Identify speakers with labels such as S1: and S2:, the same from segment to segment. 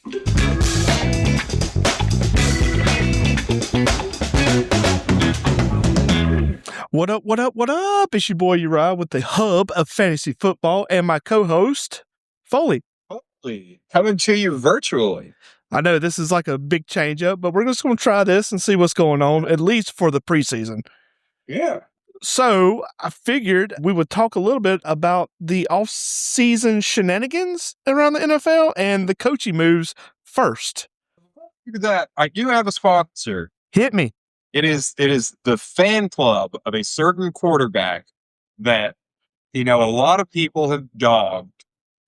S1: What up, what up, what up? It's your boy Uriah with the hub of fantasy football and my co-host, Foley.
S2: Coming to you virtually.
S1: I know this is like a big change up, but we're just going to try this and see what's going on, at least for the preseason.
S2: Yeah.
S1: So I figured we would talk a little bit about the off-season shenanigans around the NFL and the coaching moves first.
S2: Look at that. I do have a sponsor.
S1: Hit me.
S2: It is the fan club of a certain quarterback that, a lot of people have dogged.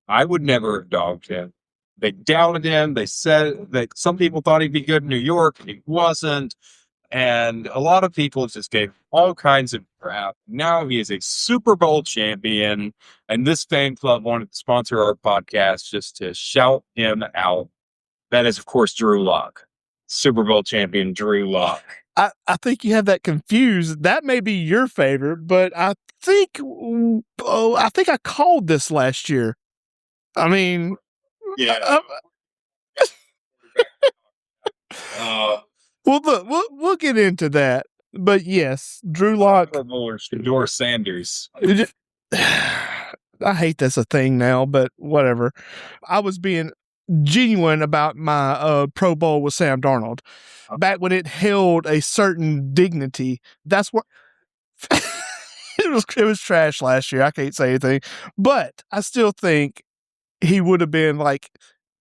S2: I would never have dogged him. They doubted him. They said that some people thought he'd be good in New York, and he wasn't. And a lot of people just gave all kinds of crap. Now he is a Super Bowl champion, and this fan club wanted to sponsor our podcast just to shout him out. That is, of course, Drew Lock. Super Bowl champion Drew Lock.
S1: I think you have that confused. That may be your favorite, but I think I called this last year. I mean,
S2: yeah.
S1: Well, look, we'll get into that. But yes, Drew Lock.
S2: Shador Sanders.
S1: I hate that's a thing now, but whatever. I was being genuine about my Pro Bowl with Sam Darnold. Back when it held a certain dignity. That's what it was trash last year. I can't say anything. But I still think he would have been like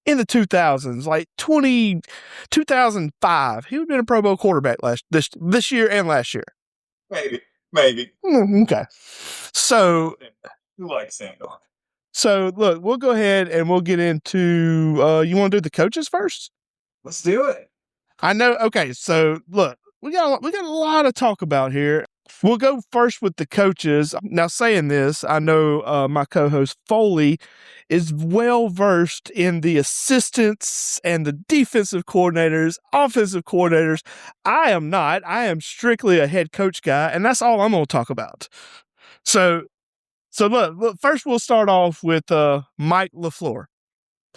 S1: in the 2000s, like 2005. He would have been a Pro Bowl quarterback this year and last year.
S2: Maybe.
S1: Okay. So
S2: who likes Sam Darnold?
S1: So look, we'll go ahead and we'll get into you want to do the coaches first?
S2: Let's do it.
S1: I know. Okay, so look, we got a lot to talk about here. We'll go first with the coaches. Now, saying this, I know my co-host Foley is well versed in the assistants and the defensive coordinators, offensive coordinators. I am not. I am strictly a head coach guy, and that's all I'm going to talk about. So look, first we'll start off with Mike LaFleur.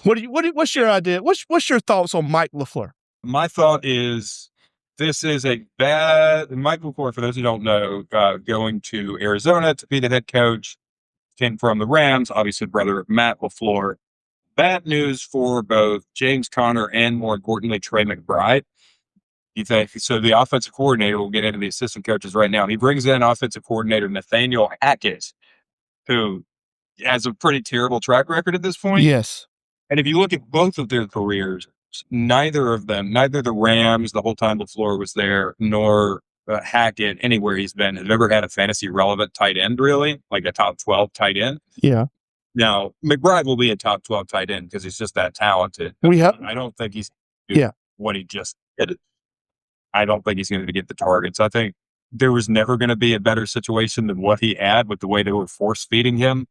S1: What's your idea? What's your thoughts on Mike LaFleur?
S2: My thought is this is a bad Mike LaFleur, for those who don't know, going to Arizona to be the head coach, came from the Rams, obviously brother of Matt LaFleur. Bad news for both James Conner and, more importantly, Trey McBride. You think so? The offensive coordinator, will get into the assistant coaches right now. He brings in offensive coordinator Nathaniel Hackett, who has a pretty terrible track record at this point.
S1: Yes.
S2: And if you look at both of their careers, neither the Rams, the whole time LaFleur was there, nor Hackett, anywhere he's been, has ever had a fantasy relevant tight end, really, like a top 12 tight end.
S1: Yeah.
S2: Now, McBride will be a top 12 tight end because he's just that talented. I don't think he's what he just did. I don't think he's going to get the targets. I think there was never going to be a better situation than what he had with the way they were force feeding him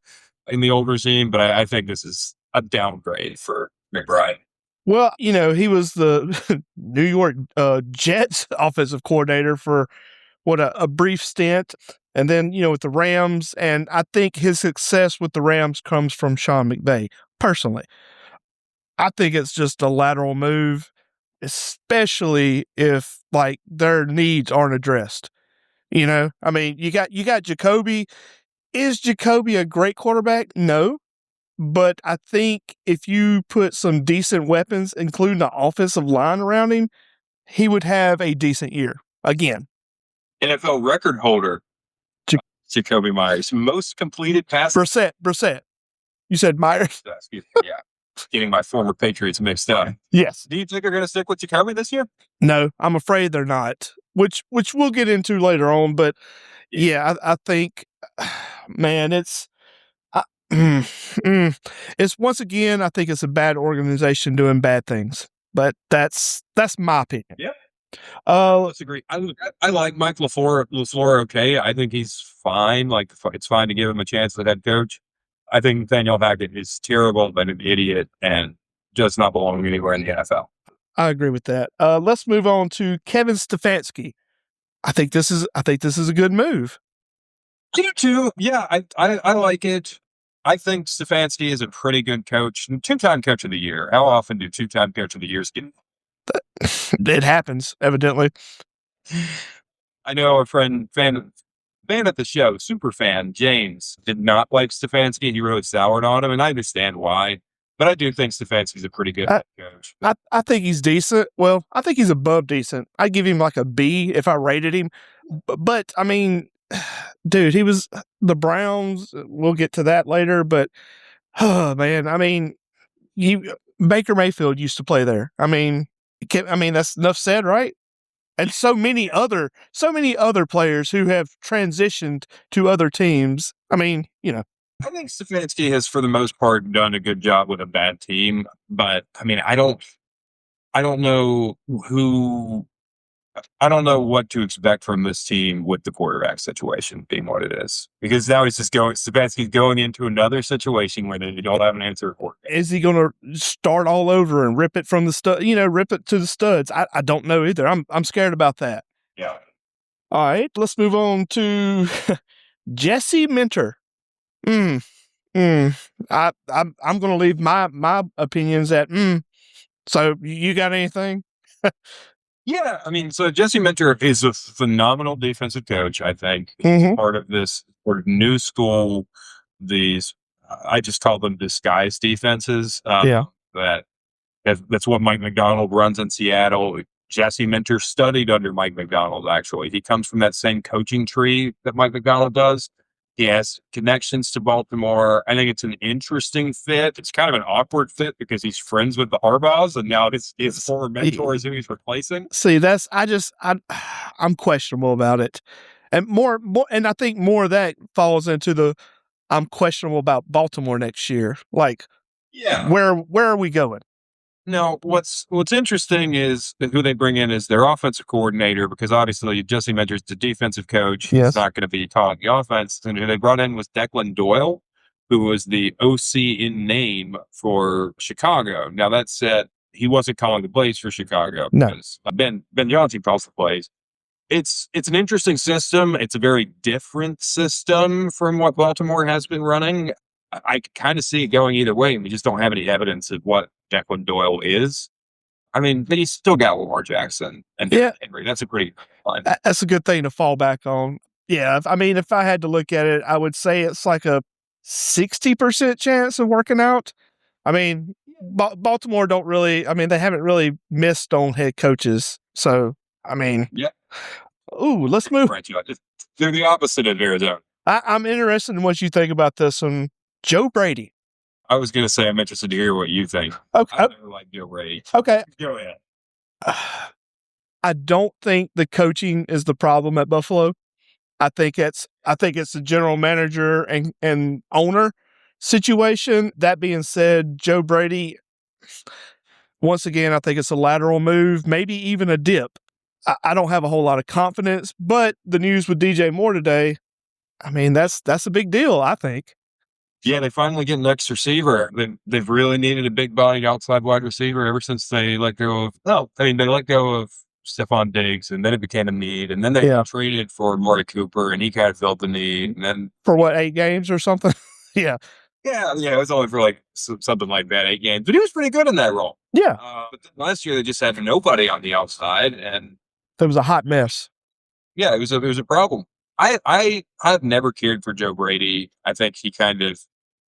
S2: in the old regime. But I think this is a downgrade for McBride.
S1: Well, he was the New York Jets offensive coordinator for a brief stint. And then, with the Rams. And I think his success with the Rams comes from Sean McVay, personally. I think it's just a lateral move, especially if, their needs aren't addressed. I mean, you got Jacoby. Is Jacoby a great quarterback? No. But I think if you put some decent weapons, including the offensive line around him, he would have a decent year again.
S2: NFL record holder, Jacoby Myers, most completed passes.
S1: Brissett. You said Myers?
S2: Excuse me. Yeah. Getting my former Patriots mixed up.
S1: Yes.
S2: Do you think they're going to stick with Jacoby this year?
S1: No, I'm afraid they're not, which we'll get into later on. But yeah, I think, man, it's once again, I think it's a bad organization doing bad things, but that's my opinion.
S2: Yeah. Let's agree. I like Mike LaFleur. Okay. I think he's fine. It's fine to give him a chance as head coach. I think Nathaniel Hackett is terrible and an idiot and does not belong anywhere in the NFL.
S1: I agree with that. Let's move on to Kevin Stefanski. I think this is a good move.
S2: I do too. Yeah, I like it. I think Stefanski is a pretty good coach, two-time coach of the year. How often do two-time coach of the years get?
S1: It happens, evidently.
S2: I know a fan at the show, super fan, James, did not like Stefanski. He really soured on him, and I understand why. But I do think Stefanski's a pretty good
S1: I,
S2: coach.
S1: I think he's decent. Well, I think he's above decent. I'd give him like a B if I rated him. But I mean, dude, he was the Browns. We'll get to that later. But oh man, I mean, Baker Mayfield used to play there. I mean, that's enough said, right? And so many other players who have transitioned to other teams. I mean,
S2: I think Stefanski has, for the most part, done a good job with a bad team. But I mean, I don't know I don't know what to expect from this team with the quarterback situation being what it is. Because now Stefanski's going into another situation where they don't have an answer for it.
S1: Is he going to start all over and rip it from the stud? Rip it to the studs. I don't know either. I'm scared about that.
S2: Yeah.
S1: All right, let's move on to Jesse Minter. I'm going to leave my opinions at So you got anything?
S2: Yeah, I mean, so Jesse Minter is a phenomenal defensive coach. I think he's part of this sort of new school. I just call them disguised defenses. That's what Mike Macdonald runs in Seattle. Jesse Minter studied under Mike Macdonald. Actually, he comes from that same coaching tree that Mike Macdonald does. He has connections to Baltimore. I think it's an interesting fit. It's kind of an awkward fit because he's friends with the Harbaughs, and now his former mentor is who he's replacing.
S1: See, I'm questionable about it, and more, and I think more of that falls into I'm questionable about Baltimore next year. Like,
S2: yeah,
S1: where are we going?
S2: No, what's interesting is that who they bring in is their offensive coordinator, because obviously Jesse Minter's the defensive coach.
S1: Yes.
S2: He's not going to be taught the offense. And who they brought in was Declan Doyle, who was the OC in name for Chicago. Now, that said, he wasn't calling the plays for Chicago.
S1: No.
S2: Because Ben Johnson calls the plays. It's an interesting system. It's a very different system from what Baltimore has been running. I kind of see it going either way. We just don't have any evidence of what Declan Doyle is. I mean, but he's still got Lamar Jackson and Henry. That's a pretty line.
S1: That's a good thing to fall back on. Yeah, I mean, if I had to look at it, I would say it's like a 60% chance of working out. I mean, Baltimore don't really. I mean, they haven't really missed on head coaches. So, I mean,
S2: yeah.
S1: Ooh, let's move.
S2: They're the opposite of Arizona.
S1: I'm interested in what you think about this one. Joe Brady.
S2: I was going to say I'm interested to hear what you think.
S1: Okay.
S2: I never liked Joe Brady.
S1: Okay.
S2: Go ahead.
S1: I don't think the coaching is the problem at Buffalo. I think it's the general manager and owner situation. That being said, Joe Brady, once again, I think it's a lateral move, maybe even a dip. I don't have a whole lot of confidence, but the news with DJ Moore today, I mean, that's a big deal, I think.
S2: Yeah, they finally get an next receiver. They've really needed a big body outside wide receiver ever since they let go of Stephon Diggs, and then it became a need, and then they traded for Marty Cooper, and he kind of filled the need, and then
S1: for what, 8 games or something? Yeah,
S2: it was only for like something like that, 8 games, but he was pretty good in that role.
S1: Yeah,
S2: but last year they just had nobody on the outside, and
S1: it was a hot mess.
S2: Yeah, it was a problem. I've never cared for Joe Brady. I think he kind of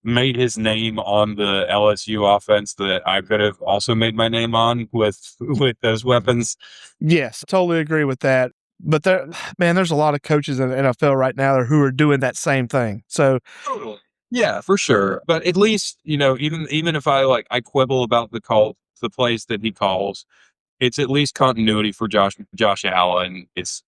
S2: made his name on the LSU offense that I could have also made my name on with those weapons.
S1: Yes, totally agree with that. But there's a lot of coaches in the NFL right now who are doing that same thing. So
S2: totally. Yeah, for sure. But at least, even if I quibble about the plays that he calls, it's at least continuity for Josh Allen. It's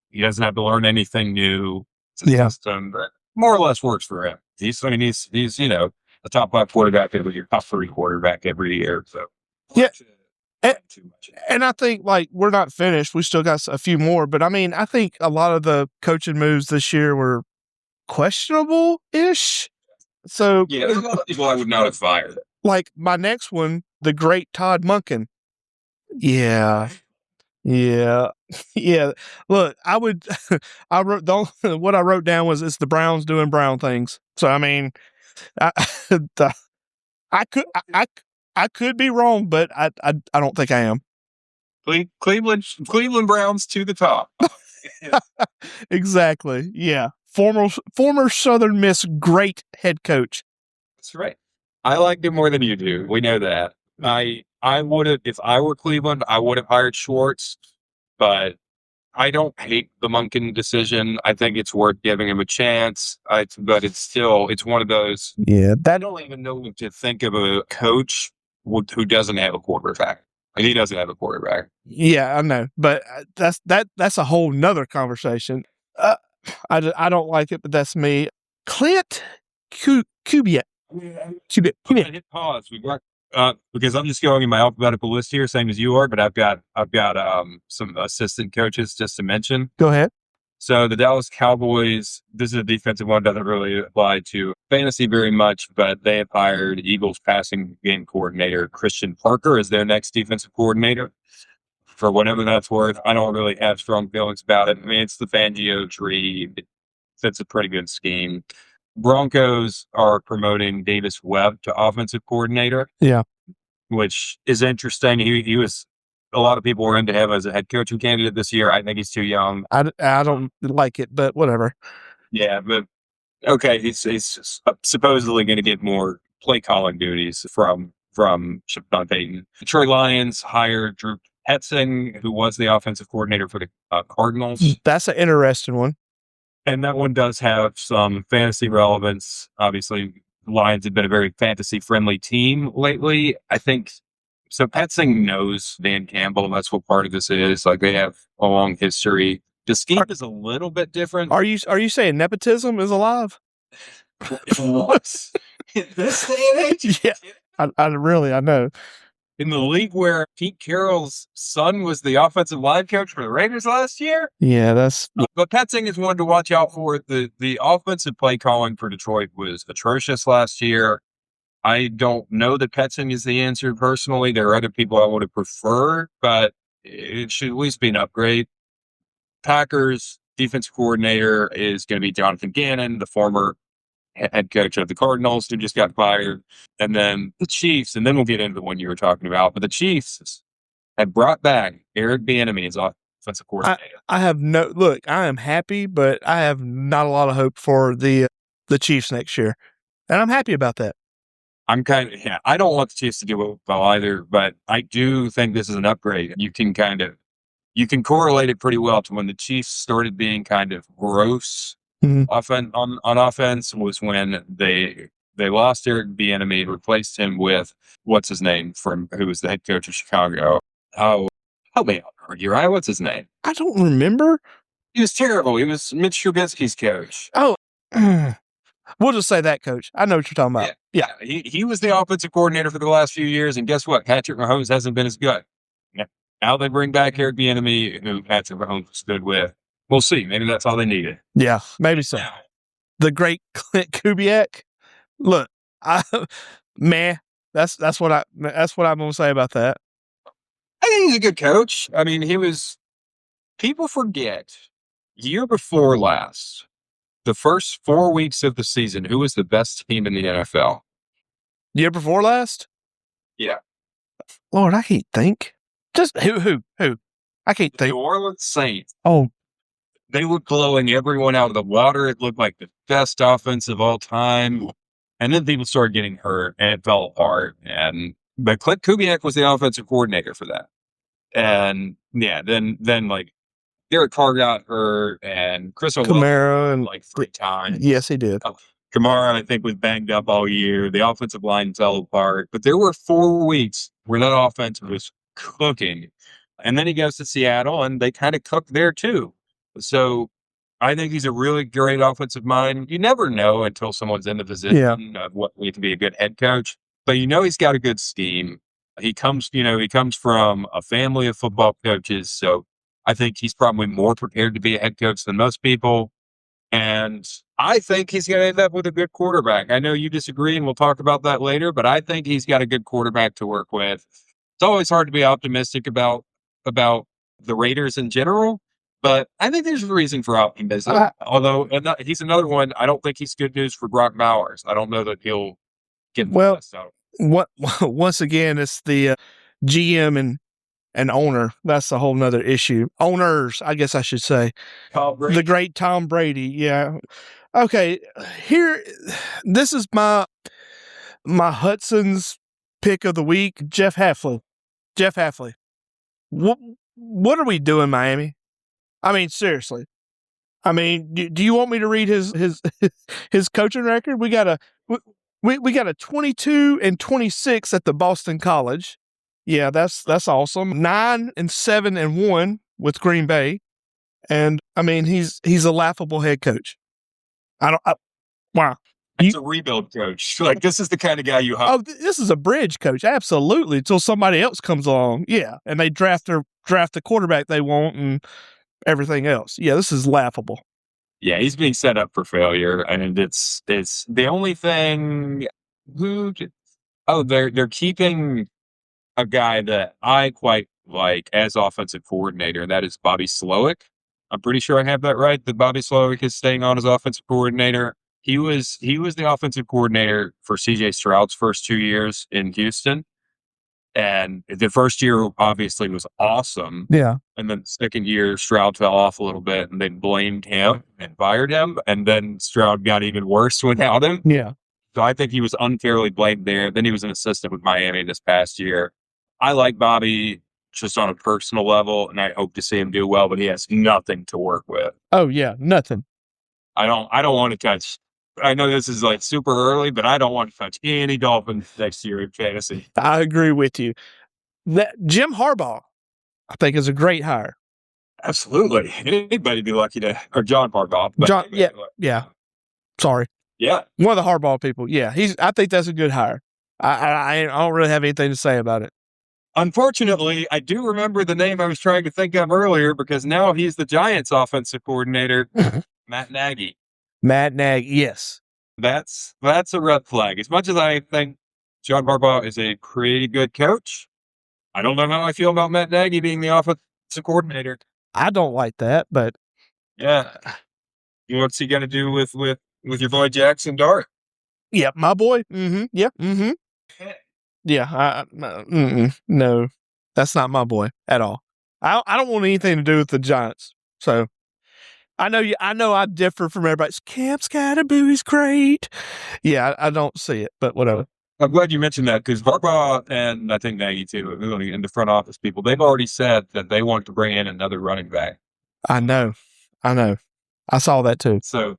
S2: he doesn't have to learn anything new. It's a system that more or less works for him. He's a top 5 quarterback every year, top 3 quarterback every year. So
S1: and I think we're not finished. We still got a few more, but I mean, I think a lot of the coaching moves this year were questionable-ish. So
S2: there's a lot of people I would not have fired.
S1: Like my next one, the great Todd Monken. Yeah. Look, what I wrote down was it's the Browns doing Brown things. So, I mean, I, I could I could be wrong, but I don't think I am.
S2: Cleveland Browns to the top.
S1: Exactly. Yeah. Former Southern Miss great head coach.
S2: That's right. I liked him more than you do. We know that. I would have, if I were Cleveland, I would have hired Schwartz, but I don't hate the Monken decision. I think it's worth giving him a chance. But it's one of those.
S1: Yeah.
S2: I don't even know what to think of a coach who doesn't have a quarterback. Like, he doesn't have a quarterback.
S1: Yeah, I know, but that's a whole nother conversation. I don't like it, but that's me. Clint Kubiak.
S2: Hit pause. We got because I'm just going in my alphabetical list here, same as you are, but I've got some assistant coaches just to mention.
S1: Go ahead.
S2: So the Dallas Cowboys, this is a defensive one, doesn't really apply to fantasy very much, but they have hired Eagles passing game coordinator Christian Parker as their next defensive coordinator. For whatever that's worth, I don't really have strong feelings about it. I mean, it's the Fangio tree. It's a pretty good scheme. Broncos are promoting Davis Webb to offensive coordinator.
S1: Yeah.
S2: Which is interesting. He was, a lot of people were into him as a head coaching candidate this year. I think he's too young.
S1: I don't like it, but whatever.
S2: Yeah, but okay, he's supposedly going to get more play calling duties from Sean Payton. Detroit Lions hired Drew Petzing, who was the offensive coordinator for the Cardinals.
S1: That's an interesting one.
S2: And that one does have some fantasy relevance. Obviously, Lions have been a very fantasy-friendly team lately. I think so. Petzing knows Dan Campbell. That's what part of this is. Like, they have a long history. The scheme is a little bit different.
S1: Are you saying nepotism is alive?
S2: What? In this day and age?
S1: Yeah, I know.
S2: In the league where Pete Carroll's son was the offensive line coach for the Raiders last year?
S1: Yeah, that's.
S2: But Petzing is one to watch out for. The offensive play calling for Detroit was atrocious last year. I don't know that Petzing is the answer personally. There are other people I would have preferred, but it should at least be an upgrade. Packers defensive coordinator is going to be Jonathan Gannon, the former head coach of the Cardinals, who just got fired. And then the Chiefs, and then we'll get into the one you were talking about. But the Chiefs have brought back Eric Bieniemy as offensive coordinator.
S1: I am happy, but I have not a lot of hope for the Chiefs next year. And I'm happy about that.
S2: I don't want the Chiefs to do well either, but I do think this is an upgrade. You can correlate it pretty well to when the Chiefs started being kind of gross. On offense was when they lost Eric Bieniemy, replaced him with what's his name who was the head coach of Chicago. Oh, help me out, Uriah. What's his name?
S1: I don't remember.
S2: He was terrible. He was Mitch Trubisky's coach.
S1: Oh, we'll just say that coach. I know what you're talking about. Yeah.
S2: He was the offensive coordinator for the last few years, and guess what? Patrick Mahomes hasn't been as good. Now they bring back Eric Bieniemy, who Patrick Mahomes was good with. We'll see. Maybe that's all they needed.
S1: Yeah, maybe so. The great Clint Kubiak. Look, that's what I'm going to say about that.
S2: I think he's a good coach. I mean, people forget, year before last, the first 4 weeks of the season, who was the best team in the NFL?
S1: Year before last?
S2: Yeah.
S1: Lord, I can't think. Just who? I can't think.
S2: New Orleans Saints.
S1: Oh.
S2: They were blowing everyone out of the water. It looked like the best offense of all time. And then people started getting hurt, and it fell apart. But Clint Kubiak was the offensive coordinator for that. And yeah, then like Derek Carr got hurt, and Chris
S1: Kamara and
S2: like 3 times.
S1: Yes, he did.
S2: Kamara, I think, was banged up all year. The offensive line fell apart. But there were 4 weeks where that offense was cooking. And then he goes to Seattle, and they kind of cooked there too. So I think he's a really great offensive mind. You never know until someone's in the position of what we can be a good head coach. But he's got a good scheme. He comes from a family of football coaches. So I think he's probably more prepared to be a head coach than most people. And I think he's going to end up with a good quarterback. I know you disagree, and we'll talk about that later, but I think he's got a good quarterback to work with. It's always hard to be optimistic about the Raiders in general, But I think there's a reason for optimism. Although he's another one. I don't think he's good news for Brock Bowers. I don't know that he'll get the
S1: Well,
S2: best out.
S1: once again, it's the GM and owner. That's a whole nother issue. Owners, I guess I should say. The great Tom Brady. Yeah. Okay. This is my Hudson's pick of the week. Jeff Hafley. What are we doing, Miami? I mean, seriously. I mean, do you want me to read his his coaching record? We got a 22-26 at the Boston College. Yeah, that's awesome. 9-7-1 with Green Bay, and I mean he's a laughable head coach. Wow.
S2: He's a rebuild coach. Like, this is the kind of guy you hire.
S1: Oh, this is a bridge coach. Absolutely. Until somebody else comes along. Yeah. And they draft the quarterback they want and everything else. Yeah, this is laughable.
S2: Yeah, he's being set up for failure. And it's the only thing they're keeping a guy that I quite like as offensive coordinator, and that is Bobby Slowick. I'm pretty sure I have that right. That Bobby Slowick is staying on as offensive coordinator. He was the offensive coordinator for CJ Stroud's first 2 years in Houston. And the first year obviously was awesome.
S1: Yeah.
S2: And then the second year, Stroud fell off a little bit and they blamed him and fired him. And then Stroud got even worse without him.
S1: Yeah.
S2: So I think he was unfairly blamed there. Then he was an assistant with Miami this past year. I like Bobby just on a personal level, and I hope to see him do well, but he has nothing to work with.
S1: Oh, yeah, nothing.
S2: I don't want to touch. I know this is like super early, but I don't want to touch any Dolphins next year in fantasy.
S1: I agree with you. Jim Harbaugh, I think, is a great hire.
S2: Absolutely. Anybody be lucky to, or John Harbaugh.
S1: Yeah. Sorry.
S2: Yeah.
S1: One of the Harbaugh people. Yeah. I think that's a good hire. I don't really have anything to say about it.
S2: Unfortunately, I do remember the name I was trying to think of earlier because now he's the Giants offensive coordinator, Matt Nagy.
S1: Matt Nagy, yes.
S2: That's a red flag. As much as I think John Harbaugh is a pretty good coach, I don't know how I feel about Matt Nagy being the offensive coordinator.
S1: I don't like that, but
S2: yeah. What's he going to do with your boy Jackson Dart?
S1: Yeah, my boy. Mm-hmm. Yeah. Mm-hmm. Yeah. No, that's not my boy at all. I don't want anything to do with the Giants. So I know I differ from everybody. Cam Scatterboo is great. Yeah, I don't see it, but whatever.
S2: I'm glad you mentioned that because Harbaugh and I think Nagy too, and the front office people, they've already said that they want to bring in another running back.
S1: I know. I saw that too.
S2: So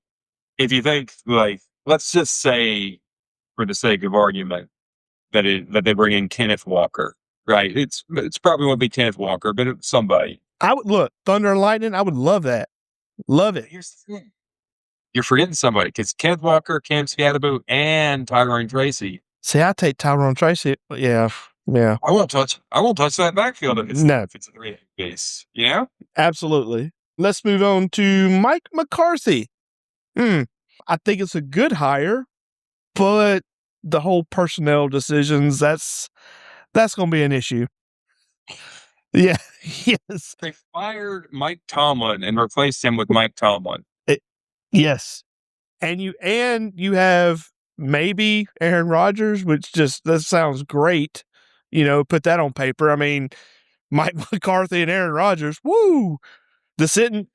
S2: if you think, like, let's just say, for the sake of argument, that they bring in Kenneth Walker, right? It's probably won't be Kenneth Walker, but it's somebody.
S1: I would look Thunder and Lightning. I would love that. Love it.
S2: Here's the thing: you're forgetting somebody because Kenneth Walker, Cam Scatterboo, and Tyrone Tracy.
S1: See, I take Tyrone Tracy. Yeah.
S2: I won't touch that backfield if it's a 3 base. You know?
S1: Absolutely. Let's move on to Mike McCarthy. I think it's a good hire, but the whole personnel decisions, that's going to be an issue. Yeah. Yes.
S2: They fired Mike Tomlin and replaced him with Mike Tomlin.
S1: Yes. And you have maybe Aaron Rodgers, which that sounds great. Put that on paper. I mean, Mike McCarthy and Aaron Rodgers, woo! This in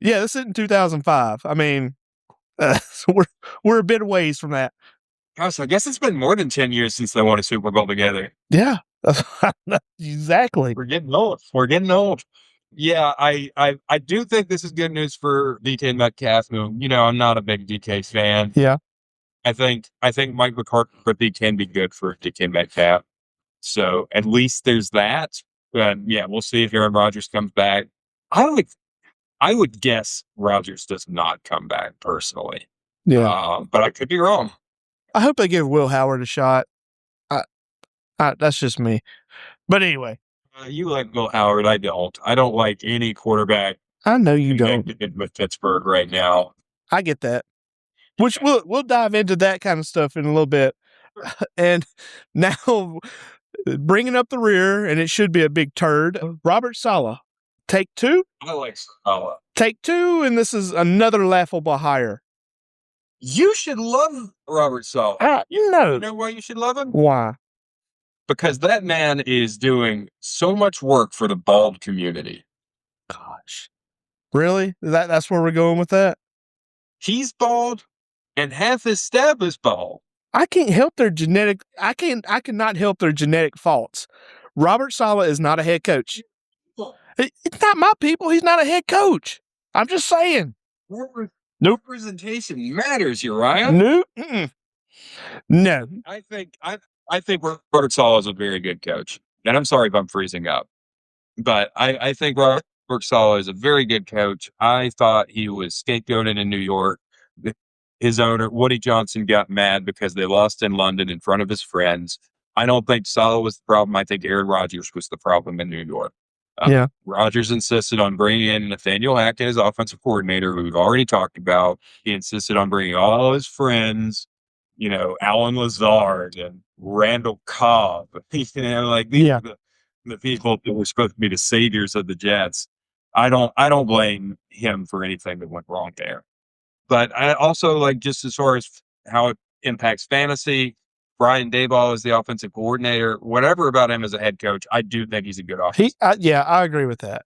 S1: 2005. I mean, we're a bit ways from that.
S2: Gosh, I guess it's been more than 10 years since they won a Super Bowl together.
S1: Yeah, exactly.
S2: We're getting old. Yeah, I do think this is good news for DK Metcalf, who, I'm not a big DK fan.
S1: Yeah.
S2: I think Mike McCarthy can be good for DK Metcalf. So at least there's that. But yeah, we'll see if Aaron Rodgers comes back. I would guess Rodgers does not come back personally.
S1: Yeah.
S2: But I could be wrong.
S1: I hope they give Will Howard a shot. That's just me. But anyway.
S2: You like Will Howard. I don't. I don't like any quarterback.
S1: I know you don't.
S2: With Pittsburgh right now.
S1: I get that. Which we'll dive into that kind of stuff in a little bit. And now, bringing up the rear, and it should be a big turd, Robert Saleh. Take two?
S2: I like Saleh.
S1: Take two, and this is another laughable hire.
S2: You should love Robert Saleh.
S1: No.
S2: You know why you should love him?
S1: Why?
S2: Because that man is doing so much work for the bald community.
S1: Gosh. Really? That's where we're going with that?
S2: He's bald, and half his staff is bald.
S1: I can't help their genetic. I cannot help their genetic faults. Robert Saleh is not a head coach. It's not my people. He's not a head coach. I'm just saying. Nope.
S2: Representation matters, Uriah.
S1: Nope. No.
S2: I think Robert Saleh is a very good coach. And I'm sorry if I'm freezing up. But I think Robert Saleh is a very good coach. I thought he was scapegoated in New York. His owner, Woody Johnson, got mad because they lost in London in front of his friends. I don't think Saleh was the problem. I think Aaron Rodgers was the problem in New York.
S1: Yeah.
S2: Rodgers insisted on bringing in Nathaniel Hackett as offensive coordinator, who we've already talked about. He insisted on bringing all his friends, Alan Lazard and Randall Cobb. These are the people that were supposed to be the saviors of the Jets. I don't blame him for anything that went wrong there. But I also just as far as how it impacts fantasy, Brian Daboll is the offensive coordinator. Whatever about him as a head coach, I do think he's a good offensive.
S1: I agree with that.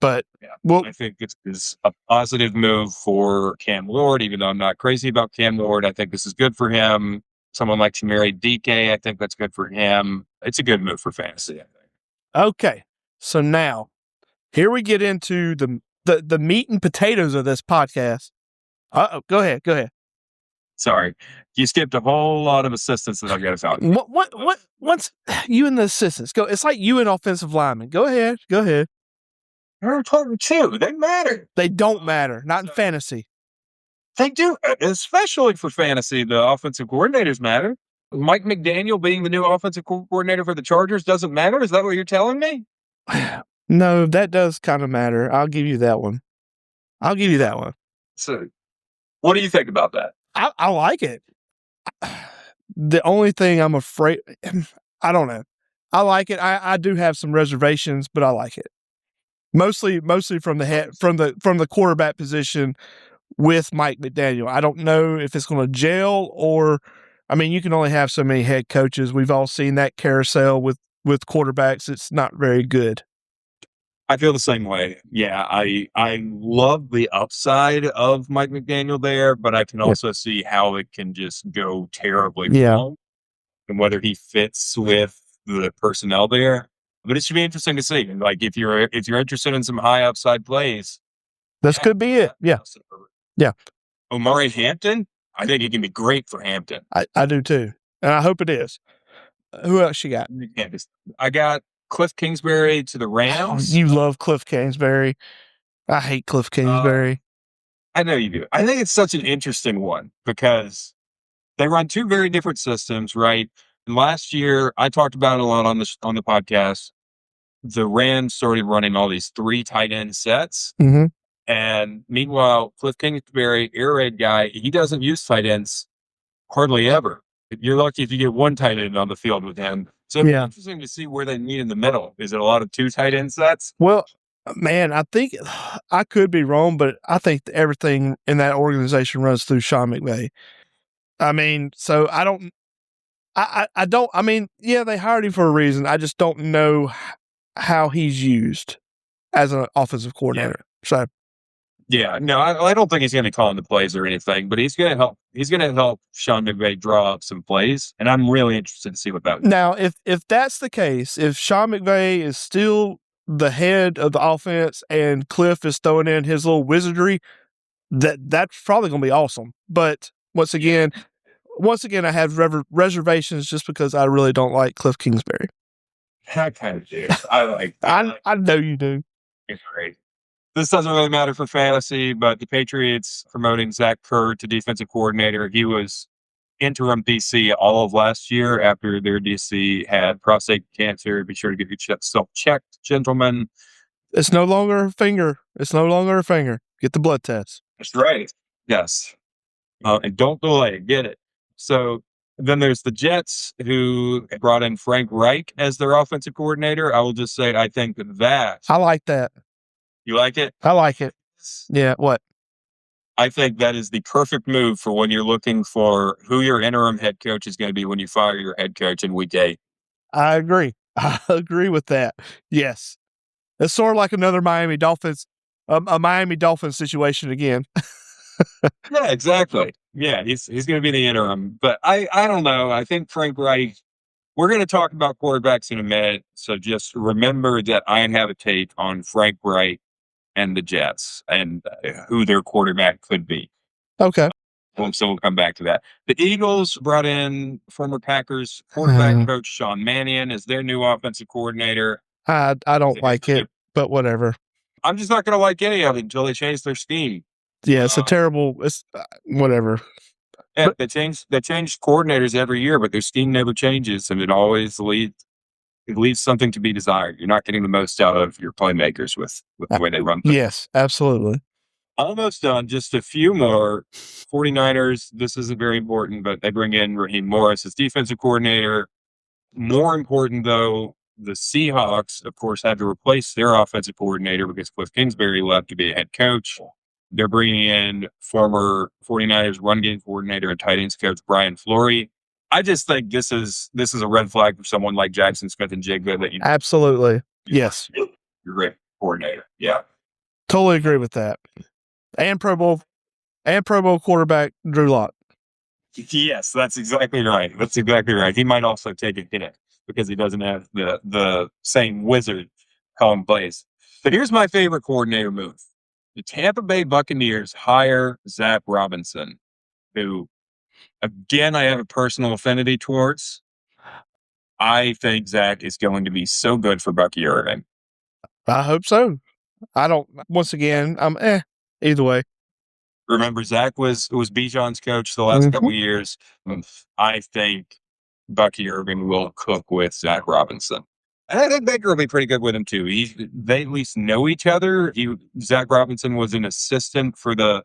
S1: But
S2: I think it's a positive move for Cam Lord, even though I'm not crazy about Cam Lord. I think this is good for him. Someone like Tamari DK, I think that's good for him. It's a good move for fantasy, I think.
S1: Okay. So now, here we get into the meat and potatoes of this podcast. Go ahead.
S2: Sorry, you skipped a whole lot of assistants that I've got to talk about.
S1: What? Once you and the assistants go, it's like you and offensive linemen. Go ahead.
S2: They're important too. They matter.
S1: They don't matter. Not in fantasy.
S2: They do, especially for fantasy. The offensive coordinators matter. Mike McDaniel being the new offensive coordinator for the Chargers doesn't matter. Is that what you're telling me?
S1: No, that does kind of matter. I'll give you that one.
S2: So, what do you think about that?
S1: I like it. The only thing I'm afraid, I don't know. I like it. I do have some reservations, but I like it. Mostly from the head, from the quarterback position with Mike McDaniel. I don't know if it's going to gel or, you can only have so many head coaches. We've all seen that carousel with quarterbacks. It's not very good.
S2: I feel the same way. Yeah, I love the upside of Mike McDaniel there, but I can also see how it can just go terribly wrong and whether he fits with the personnel there. But it should be interesting to see. If you're interested in some high upside plays,
S1: this could be it. Yeah.
S2: Omari Hampton, I think he can be great for Hampton.
S1: I do too, and I hope it is. Who else you got?
S2: I got Cliff Kingsbury to the Rams.
S1: Oh, you love Cliff Kingsbury. I hate Cliff Kingsbury.
S2: I know you do. I think it's such an interesting one because they run two very different systems, right? And last year, I talked about it a lot on the podcast. The Rams started running all these 3 tight end sets.
S1: Mm-hmm.
S2: And meanwhile, Cliff Kingsbury, air raid guy, he doesn't use tight ends hardly ever. You're lucky if you get 1 tight end on the field with him. So it's interesting to see where they meet in the middle. Is it a lot of 2 tight end sets?
S1: Well, man, I think I could be wrong, but I think everything in that organization runs through Sean McVay. So I don't. They hired him for a reason. I just don't know how he's used as an offensive coordinator. So.
S2: Yeah, no, I don't think he's going to call in the plays or anything, but he's going to help. He's going to help Sean McVay draw up some plays, and I'm really interested to see what that.
S1: Now, if that's the case, if Sean McVay is still the head of the offense and Cliff is throwing in his little wizardry, that's probably going to be awesome. But once again, I have reservations just because I really don't like Cliff Kingsbury.
S2: I kind of do. I like.
S1: I know you do.
S2: It's great. This doesn't really matter for fantasy, but the Patriots promoting Zach Kerr to defensive coordinator. He was interim DC all of last year after their DC had prostate cancer. Be sure to get yourself checked, gentlemen.
S1: It's no longer a finger. Get the blood test.
S2: That's right. Yes. And don't delay. Get it. So then there's the Jets, who brought in Frank Reich as their offensive coordinator. I will just say I think that
S1: I like that.
S2: You like it?
S1: I like it. Yeah. What?
S2: I think that is the perfect move for when you're looking for who your interim head coach is going to be when you fire your head coach in week 8.
S1: I agree. I agree with that. Yes. It's sort of like another Miami Dolphins, a Miami Dolphins situation again.
S2: Yeah, exactly. Yeah, he's going to be the interim. But I don't know. I think Frank Reich, we're going to talk about quarterbacks in a minute. So just remember that I have a take on Frank Reich and the Jets and who their quarterback could be.
S1: Okay.
S2: So we'll come back to that. The Eagles brought in former Packers quarterback coach Sean Mannion as their new offensive coordinator.
S1: I don't like it, but whatever.
S2: I'm just not going to like any of it until they change their scheme.
S1: Yeah, it's a terrible. It's whatever.
S2: Yeah, they change coordinators every year, but their scheme never changes, and it leaves something to be desired. You're not getting the most out of your playmakers with the way they run things.
S1: Yes, absolutely.
S2: Almost done. Just a few more. 49ers, this isn't very important, but they bring in Raheem Morris as defensive coordinator. More important, though, the Seahawks, of course, had to replace their offensive coordinator because Cliff Kingsbury left to be a head coach. They're bringing in former 49ers run game coordinator and tight ends coach Brian Fleury. I just think this is a red flag for someone like Jackson Smith and Jigba that you
S1: absolutely yes,
S2: you're great coordinator. Yeah,
S1: totally agree with that. And Pro Bowl quarterback Drew Lock.
S2: Yes, that's exactly right. That's exactly right. He might also take a hit because he doesn't have the same wizard calling plays. But here's my favorite coordinator move. The Tampa Bay Buccaneers hire Zach Robinson, who, again, I have a personal affinity towards. I think Zach is going to be so good for Bucky Irving.
S1: I hope so. I don't. Once again, I'm either way.
S2: Remember, Zach was Bijan's coach the last couple of years. I think Bucky Irving will cook with Zach Robinson. And I think Baker will be pretty good with him too. They at least know each other. Zach Robinson was an assistant for the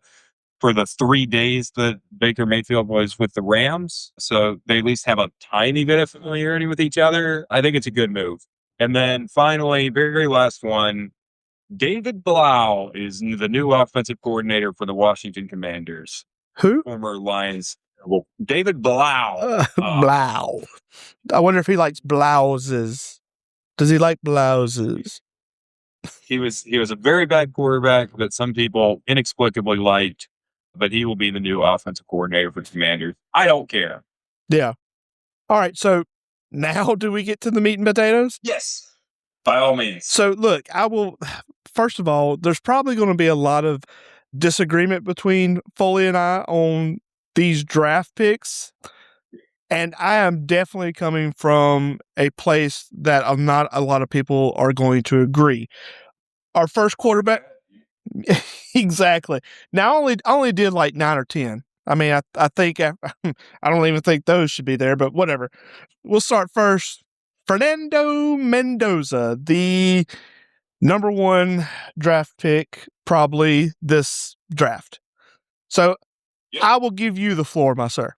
S2: 3 days that Baker Mayfield was with the Rams. So they at least have a tiny bit of familiarity with each other. I think it's a good move. And then finally, very, very last one, David Blau is the new offensive coordinator for the Washington Commanders.
S1: Who?
S2: Former Lions. Well, David Blau.
S1: Blau. I wonder if he likes blouses. Does he like blouses?
S2: He was a very bad quarterback that some people inexplicably liked, but he will be the new offensive coordinator for the Commanders. I don't care.
S1: Yeah. All right. So now do we get to the meat and potatoes?
S2: Yes. By all means.
S1: So look, first of all, there's probably going to be a lot of disagreement between Foley and I on these draft picks. And I am definitely coming from a place that not a lot of people are going to agree. Our first quarterback, exactly. Now I only did like 9 or 10. I mean, I think I don't even think those should be there, but whatever. We'll start first. Fernando Mendoza, the number 1 draft pick, probably this draft. So I will give you the floor, my sir.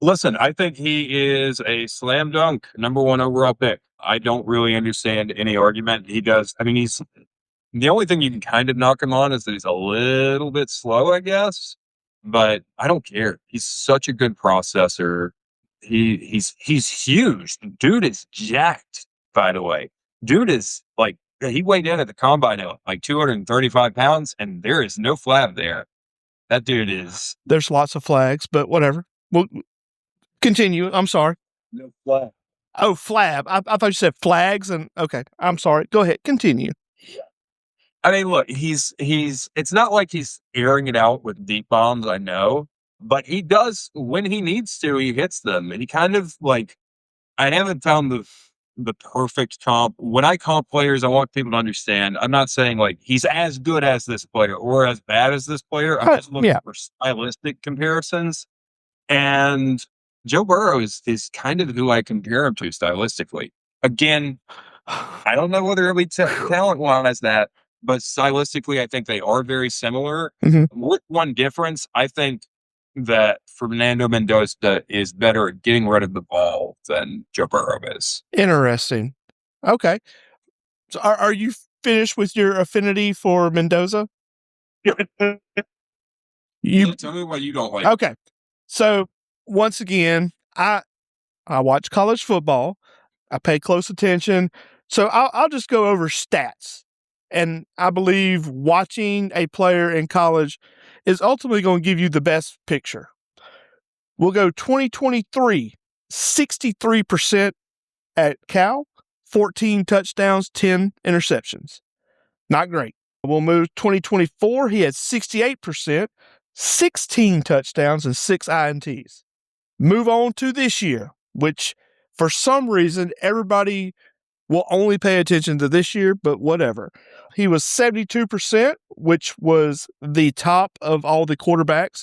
S2: Listen, I think he is a slam dunk number 1 overall pick. I don't really understand any argument. He does. I mean, he's the only thing you can kind of knock him on is that he's a little bit slow, I guess. But I don't care. He's such a good processor. He's huge. Dude is jacked, by the way. Dude is like, he weighed in at the combine at like 235 pounds, and there is no flab there. That dude is.
S1: There's lots of flags, but whatever. Well, continue. I'm sorry.
S2: No flab.
S1: Oh, flab. I thought you said flags, and okay. I'm sorry. Go ahead. Continue.
S2: I mean, look, it's not like he's airing it out with deep bombs, I know, but he does, when he needs to, he hits them. And he kind of like, I haven't found the perfect comp. When I comp players, I want people to understand, I'm not saying like he's as good as this player or as bad as this player. I'm just looking for stylistic comparisons. And Joe Burrow is kind of who I compare him to stylistically. Again, I don't know whether it'll be talent-wise that, but stylistically, I think they are very similar. With one difference, I think that Fernando Mendoza is better at getting rid of the ball than Joe Burrow is.
S1: Interesting. Okay. So are you finish with your affinity for Mendoza?
S2: Tell me what you don't like.
S1: Okay. So once again, I watch college football. I pay close attention. So I'll just go over stats. And I believe watching a player in college is ultimately going to give you the best picture. We'll go 2023, 63% at Cal, 14 touchdowns, 10 interceptions. Not great. We'll move 2024. He had 68%, 16 touchdowns, and 6 INTs. Move on to this year, which for some reason everybody will only pay attention to this year, but whatever. He was 72%, which was the top of all the quarterbacks.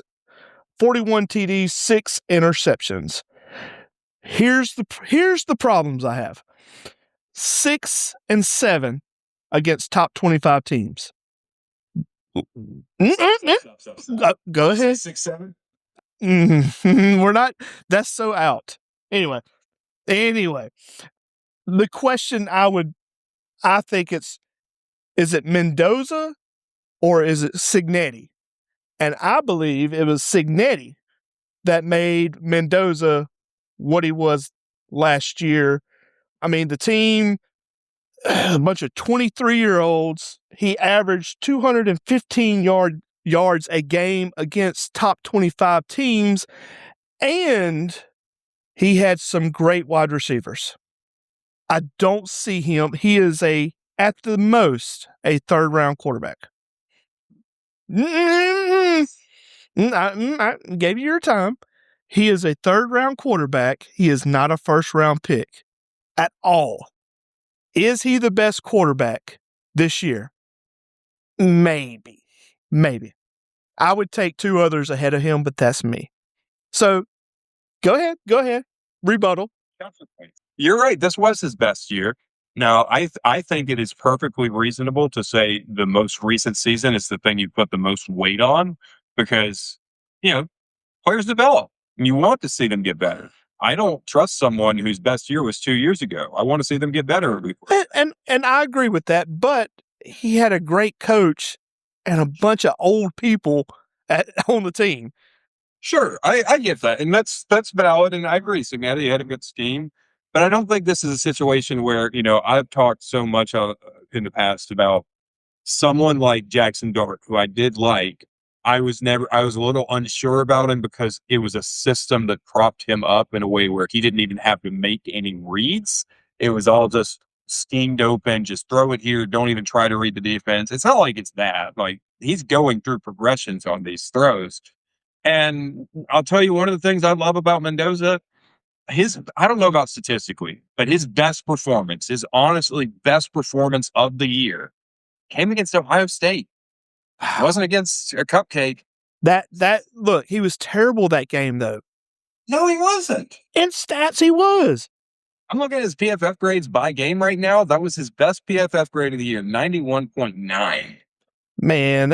S1: 41 TDs, 6 interceptions. Here's the problems I have. 6 and 7 against top 25 teams.
S2: Stop.
S1: Go ahead.
S2: 6-7.
S1: We're not. That's so out. Anyway, the question I think is it Mendoza or is it Cignetti? And I believe it was Cignetti that made Mendoza what he was last year. I mean, the team, a bunch of 23-year-olds. He averaged 215 yards a game against top 25 teams, and he had some great wide receivers. I don't see him. He is at the most, a third-round quarterback. I gave you your time. He is a third-round quarterback. He is not a first-round pick at all. Is he the best quarterback this year? Maybe. I would take 2 others ahead of him, but that's me. So go ahead. Rebuttal.
S2: You're right. This was his best year. Now, I think it is perfectly reasonable to say the most recent season is the thing you put the most weight on because, players develop and you want to see them get better. I don't trust someone whose best year was 2 years ago. I want to see them get better.
S1: And I agree with that, but he had a great coach and a bunch of old people on the team.
S2: Sure, I get that, and that's valid, and I agree. Cignetti had a good scheme, but I don't think this is a situation where I've talked so much in the past about someone like Jackson Dart, who I did like. I was a little unsure about him because it was a system that propped him up in a way where he didn't even have to make any reads. It was all just schemed open, just throw it here, don't even try to read the defense. It's not like it's that. Like he's going through progressions on these throws. And I'll tell you one of the things I love about Mendoza, I don't know about statistically, but his best performance, his honestly best performance of the year came against Ohio State. It wasn't against a cupcake.
S1: Look, he was terrible that game though.
S2: No, he wasn't.
S1: In stats, he was.
S2: I'm looking at his PFF grades by game right now. That was his best PFF grade of the year, 91.9.
S1: Man,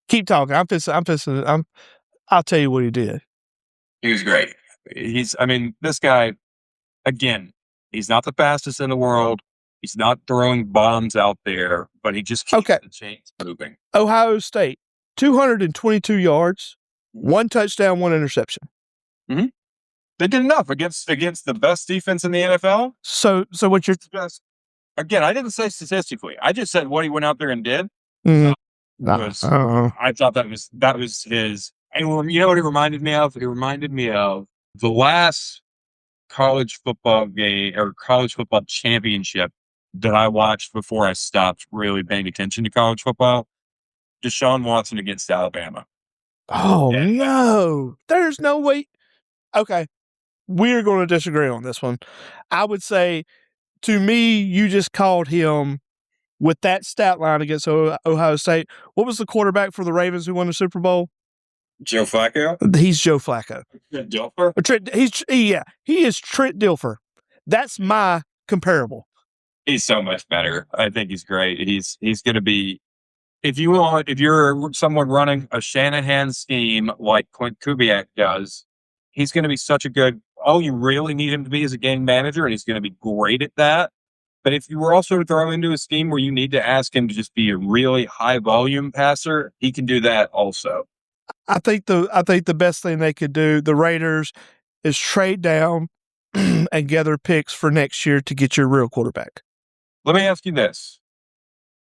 S1: keep talking. I'll tell you what he did.
S2: He was great. This guy, again, he's not the fastest in the world. He's not throwing bombs out there, but he just keeps the chains moving.
S1: Ohio State, 222 yards, 1 touchdown, 1 interception.
S2: Mm-hmm. They did enough against the best defense in the NFL.
S1: So what's your
S2: best? Again, I didn't say statistically. I just said what he went out there and did.
S1: Mm-hmm.
S2: I thought that was his. And you know what it reminded me of? It reminded me of the last college football game or college football championship that I watched before I stopped really paying attention to college football. Deshaun Watson against Alabama.
S1: Oh, no. There's no way. Okay. We're going to disagree on this one. I would say, to me, you just called him with that stat line against Ohio State. What was the quarterback for the Ravens who won the Super Bowl?
S2: Joe Flacco?
S1: He's Joe Flacco.
S2: Dilfer?
S1: He is Trent Dilfer. That's my comparable.
S2: He's so much better. I think he's great. He's going to be, if you're someone running a Shanahan scheme like Clint Kubiak does, he's going to be such a good, all you really need him to be is a game manager, and he's going to be great at that. But if you were also to throw him into a scheme where you need to ask him to just be a really high volume passer, he can do that also.
S1: I think the best thing they could do, the Raiders, is trade down and gather picks for next year to get your real quarterback.
S2: Let me ask you this.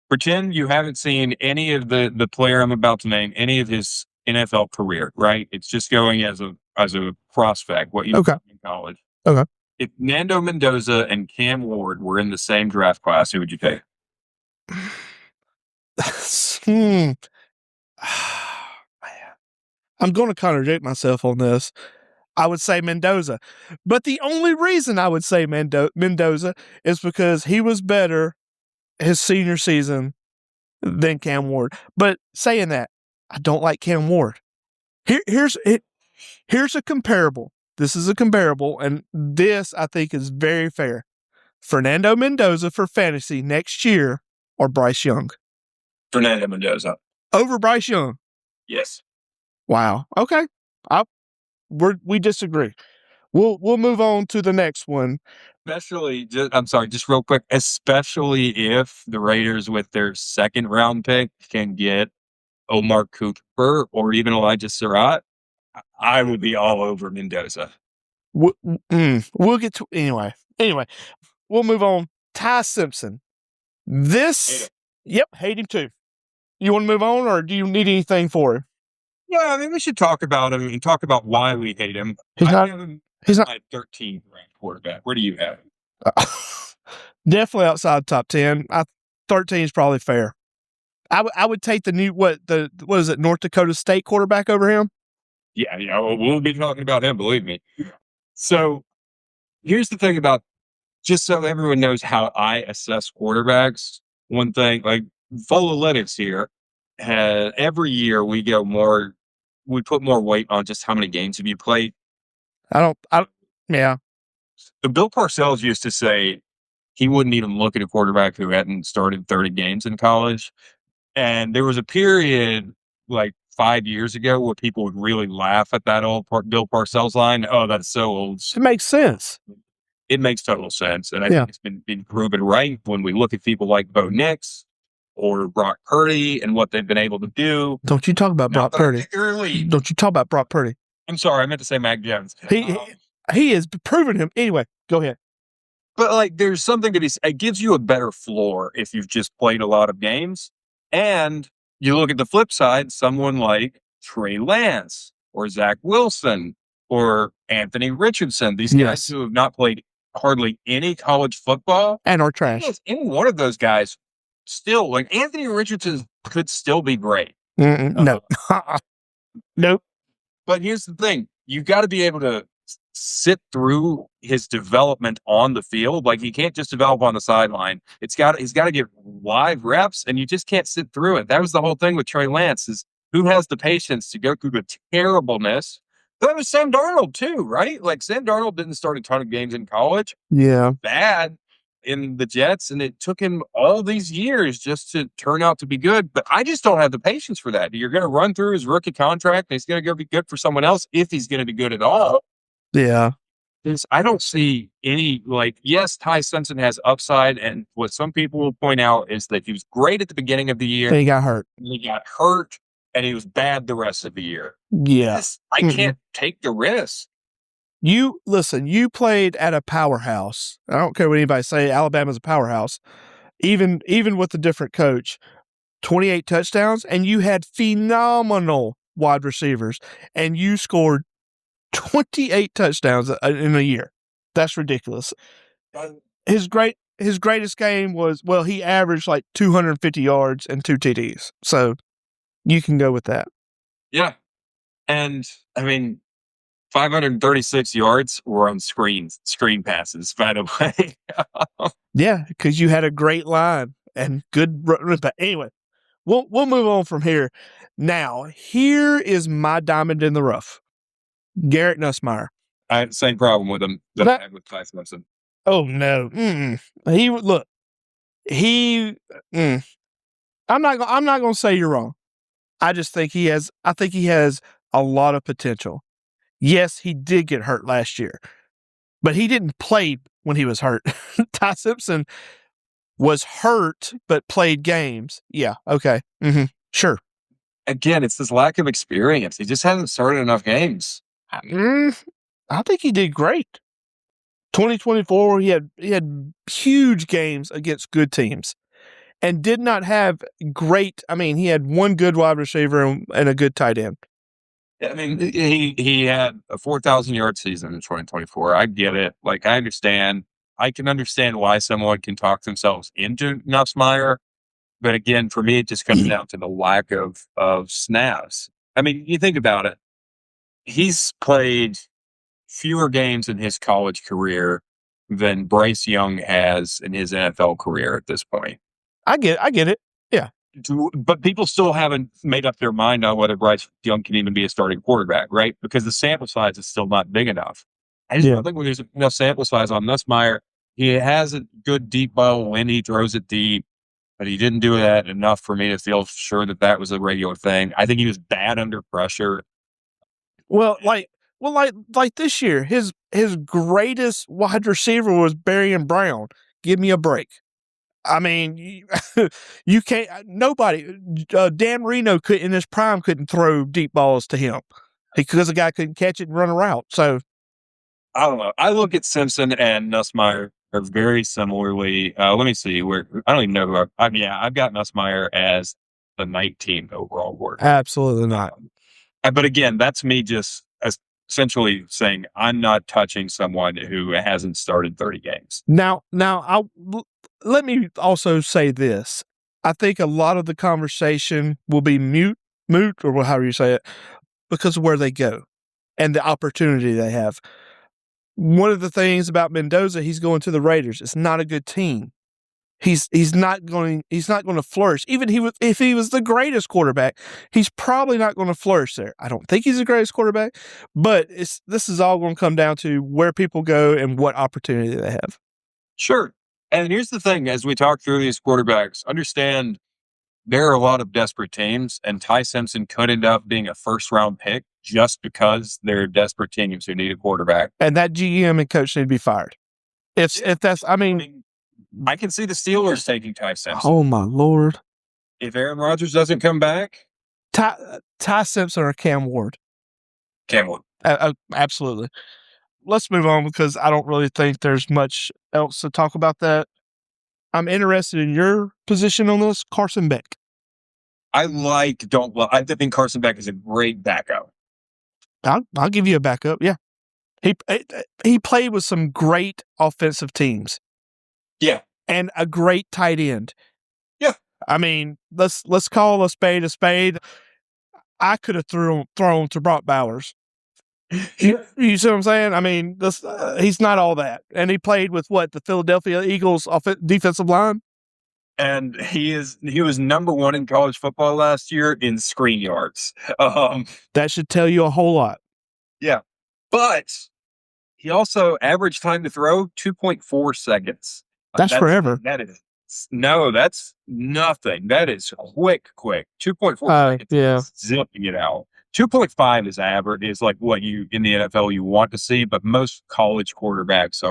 S2: Pretend you haven't seen any of the player I'm about to name, any of his NFL career, right? It's just going as a prospect, what you
S1: Okay.
S2: in college.
S1: Okay.
S2: If Nando Mendoza and Cam Ward were in the same draft class, who would you take?
S1: Man. I'm going to contradict myself on this. I would say Mendoza. But the only reason I would say Mendoza is because he was better his senior season than Cam Ward. But saying that, I don't like Cam Ward. Here's a comparable. This is a comparable, and this I think is very fair. Fernando Mendoza for fantasy next year or Bryce Young?
S2: Fernando Mendoza.
S1: Over Bryce Young?
S2: Yes.
S1: Wow. Okay. We disagree. We'll move on to the next one.
S2: Just real quick, especially if the Raiders with their second round pick can get Omar Cooper or even Elijah Surratt, I would be all over Mendoza.
S1: We'll get to anyway. We'll move on. Ty Simpson. Hate him too. You want to move on, or do you need anything for him?
S2: Yeah, I mean, we should talk about him and talk about why we hate him.
S1: He's not
S2: my 13th ranked quarterback. Where do you have him?
S1: Definitely outside top 10. 13 is probably fair. I would take the new what is it, North Dakota State quarterback over him?
S2: Yeah, we'll be talking about him, believe me. So here's the thing about, just so everyone knows how I assess quarterbacks. One thing, like Foley's here, every year we put more weight on just how many games have you played.
S1: Yeah.
S2: Bill Parcells used to say he wouldn't even look at a quarterback who hadn't started 30 games in college. And there was a period like 5 years ago where people would really laugh at that old Bill Parcells line. Oh, that's so old.
S1: It makes sense.
S2: It makes total sense. And I think it's been proven right when we look at people like Bo Nix or Brock Purdy and what they've been able to do.
S1: Don't you talk about Brock Purdy. Don't you talk about Brock Purdy.
S2: I'm sorry, I meant to say Mac Jones.
S1: He has proven him. Anyway, go ahead.
S2: But like, there's something to be, it gives you a better floor if you've just played a lot of games. And you look at the flip side, someone like Trey Lance or Zach Wilson or Anthony Richardson, these guys who have not played hardly any college football
S1: and are trash.
S2: Any one of those guys still, like Anthony Richardson, could still be great.
S1: No. Nope.
S2: But here's the thing. You got to be able to sit through his development on the field. Like, he can't just develop on the sideline. He's got to get live reps, and you just can't sit through it. That was the whole thing with Trey Lance, is who has the patience to go through the terribleness. That was Sam Darnold too, right? Like, Sam Darnold didn't start a ton of games in college.
S1: Yeah.
S2: Bad in the Jets, and it took him all these years just to turn out to be good. But I just don't have the patience for that. You're going to run through his rookie contract, and he's going to go be good for someone else if he's going to be good at all.
S1: Yeah.
S2: I don't see any, like, yes, Ty Simpson has upside, and what some people will point out is that he was great at the beginning of the year.
S1: And he got hurt.
S2: And he was bad the rest of the year.
S1: Yeah.
S2: I can't take the risk.
S1: You played at a powerhouse. I don't care what anybody say. Alabama's a powerhouse. Even with a different coach, 28 touchdowns, and you had phenomenal wide receivers, and you scored 28 touchdowns in a year. That's ridiculous. His greatest game was, he averaged like 250 yards and 2 TDs. So you can go with that.
S2: Yeah. And I mean, 536 yards were on screen passes, by the way.
S1: Yeah, because you had a great line and good run. But anyway, we'll move on from here. Now, here is my diamond in the rough. Garrett Nussmeier.
S2: I had the same problem with him that I had with Ty Simpson.
S1: Oh no! I'm not going to say you're wrong. I just think he has. I think he has a lot of potential. Yes, he did get hurt last year, but he didn't play when he was hurt. Ty Simpson was hurt but played games. Yeah, okay. Mm-hmm. Sure.
S2: Again, it's this lack of experience. He just hasn't started enough games.
S1: I think he did great. 2024, he had huge games against good teams and did not have great. I mean, he had one good wide receiver and a good tight end.
S2: I mean, he had a 4,000-yard season in 2024. I get it. Like, I understand. I can understand why someone can talk themselves into Nussmeier. But again, for me, it just comes down to the lack of snaps. I mean, you think about it. He's played fewer games in his college career than Bryce Young has in his NFL career at this point.
S1: I get it. Yeah.
S2: But people still haven't made up their mind on whether Bryce Young can even be a starting quarterback, right? Because the sample size is still not big enough. I just don't think when there's enough sample size on Nussmeier, he has a good deep ball when he throws it deep, but he didn't do that enough for me to feel sure that was a regular thing. I think he was bad under pressure.
S1: Like this year, his greatest wide receiver was Barry Brown. Give me a break. I mean, you can't. Nobody. Dan Marino could in his prime couldn't throw deep balls to him because the guy couldn't catch it and run a route. So
S2: I don't know. I look at Simpson and Nussmeier are very similarly. Let me see where I don't even know. I've got Nussmeier as the 19th overall quarterback.
S1: Absolutely not.
S2: But again, that's me just essentially saying I'm not touching someone who hasn't started 30 games.
S1: Now, let me also say this. I think a lot of the conversation will be moot, or however you say it, because of where they go and the opportunity they have. One of the things about Mendoza, he's going to the Raiders. It's not a good team. He's not going to flourish. Even if he was the greatest quarterback, he's probably not going to flourish there. I don't think he's the greatest quarterback, but this is all going to come down to where people go and what opportunity they have.
S2: Sure. And here's the thing, as we talk through these quarterbacks, understand there are a lot of desperate teams, and Ty Simpson could end up being a first-round pick just because there are desperate teams who need a quarterback.
S1: And that GM and coach need to be fired. If that's, I mean,
S2: I can see the Steelers taking Ty Simpson.
S1: Oh, my Lord.
S2: If Aaron Rodgers doesn't come back?
S1: Ty Simpson or Cam Ward.
S2: Cam Ward.
S1: Absolutely. Let's move on because I don't really think there's much else to talk about that. I'm interested in your position on this, Carson Beck.
S2: I think Carson Beck is a great backup.
S1: I'll give you a backup. Yeah. He played with some great offensive teams.
S2: Yeah.
S1: And a great tight end.
S2: Yeah.
S1: I mean, let's call a spade a spade. I could have thrown to Brock Bowers. You see what I'm saying? I mean, he's not all that. And he played with the Philadelphia Eagles defensive line?
S2: And he was number 1 in college football last year in screen yards.
S1: That should tell you a whole lot.
S2: Yeah. But he also average time to throw 2.4 seconds.
S1: That's forever.
S2: That's nothing. That is quick. 2.4 seconds.
S1: Yeah.
S2: Zipping it out. 2.5 is average, is like what you in the NFL you want to see, but most college quarterbacks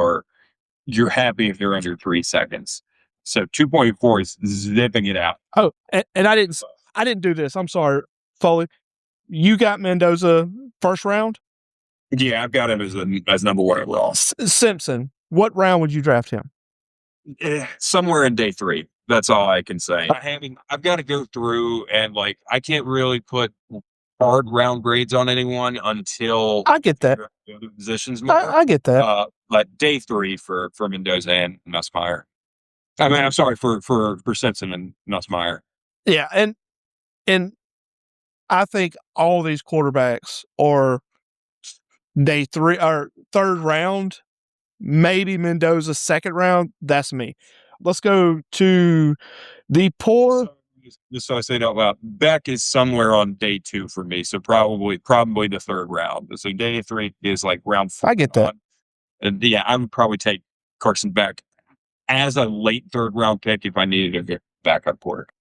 S2: you're happy if they're under 3 seconds. So 2.4 is zipping it out.
S1: Oh, and I didn't do this. I'm sorry, Foley. You got Mendoza first round?
S2: Yeah, I've got him as number 1 overall.
S1: Simpson, what round would you draft him?
S2: Somewhere in day 3. That's all I can say. I've got to go through and I can't really put hard round grades on anyone until
S1: I get that.
S2: The other positions more.
S1: I get that.
S2: But day 3 for Mendoza and Nussmeier. I mean, I'm sorry for Simpson and Nussmeier.
S1: Yeah, and I think all these quarterbacks are day 3 or third round, maybe Mendoza second round. That's me. Let's go to the poor.
S2: Just so I say it out loud, Beck is somewhere on day 2 for me, so probably the third round. So day 3 is round 4.
S1: I get that.
S2: And yeah, I would probably take Carson Beck as a late third round pick if I needed a good backup quarterback.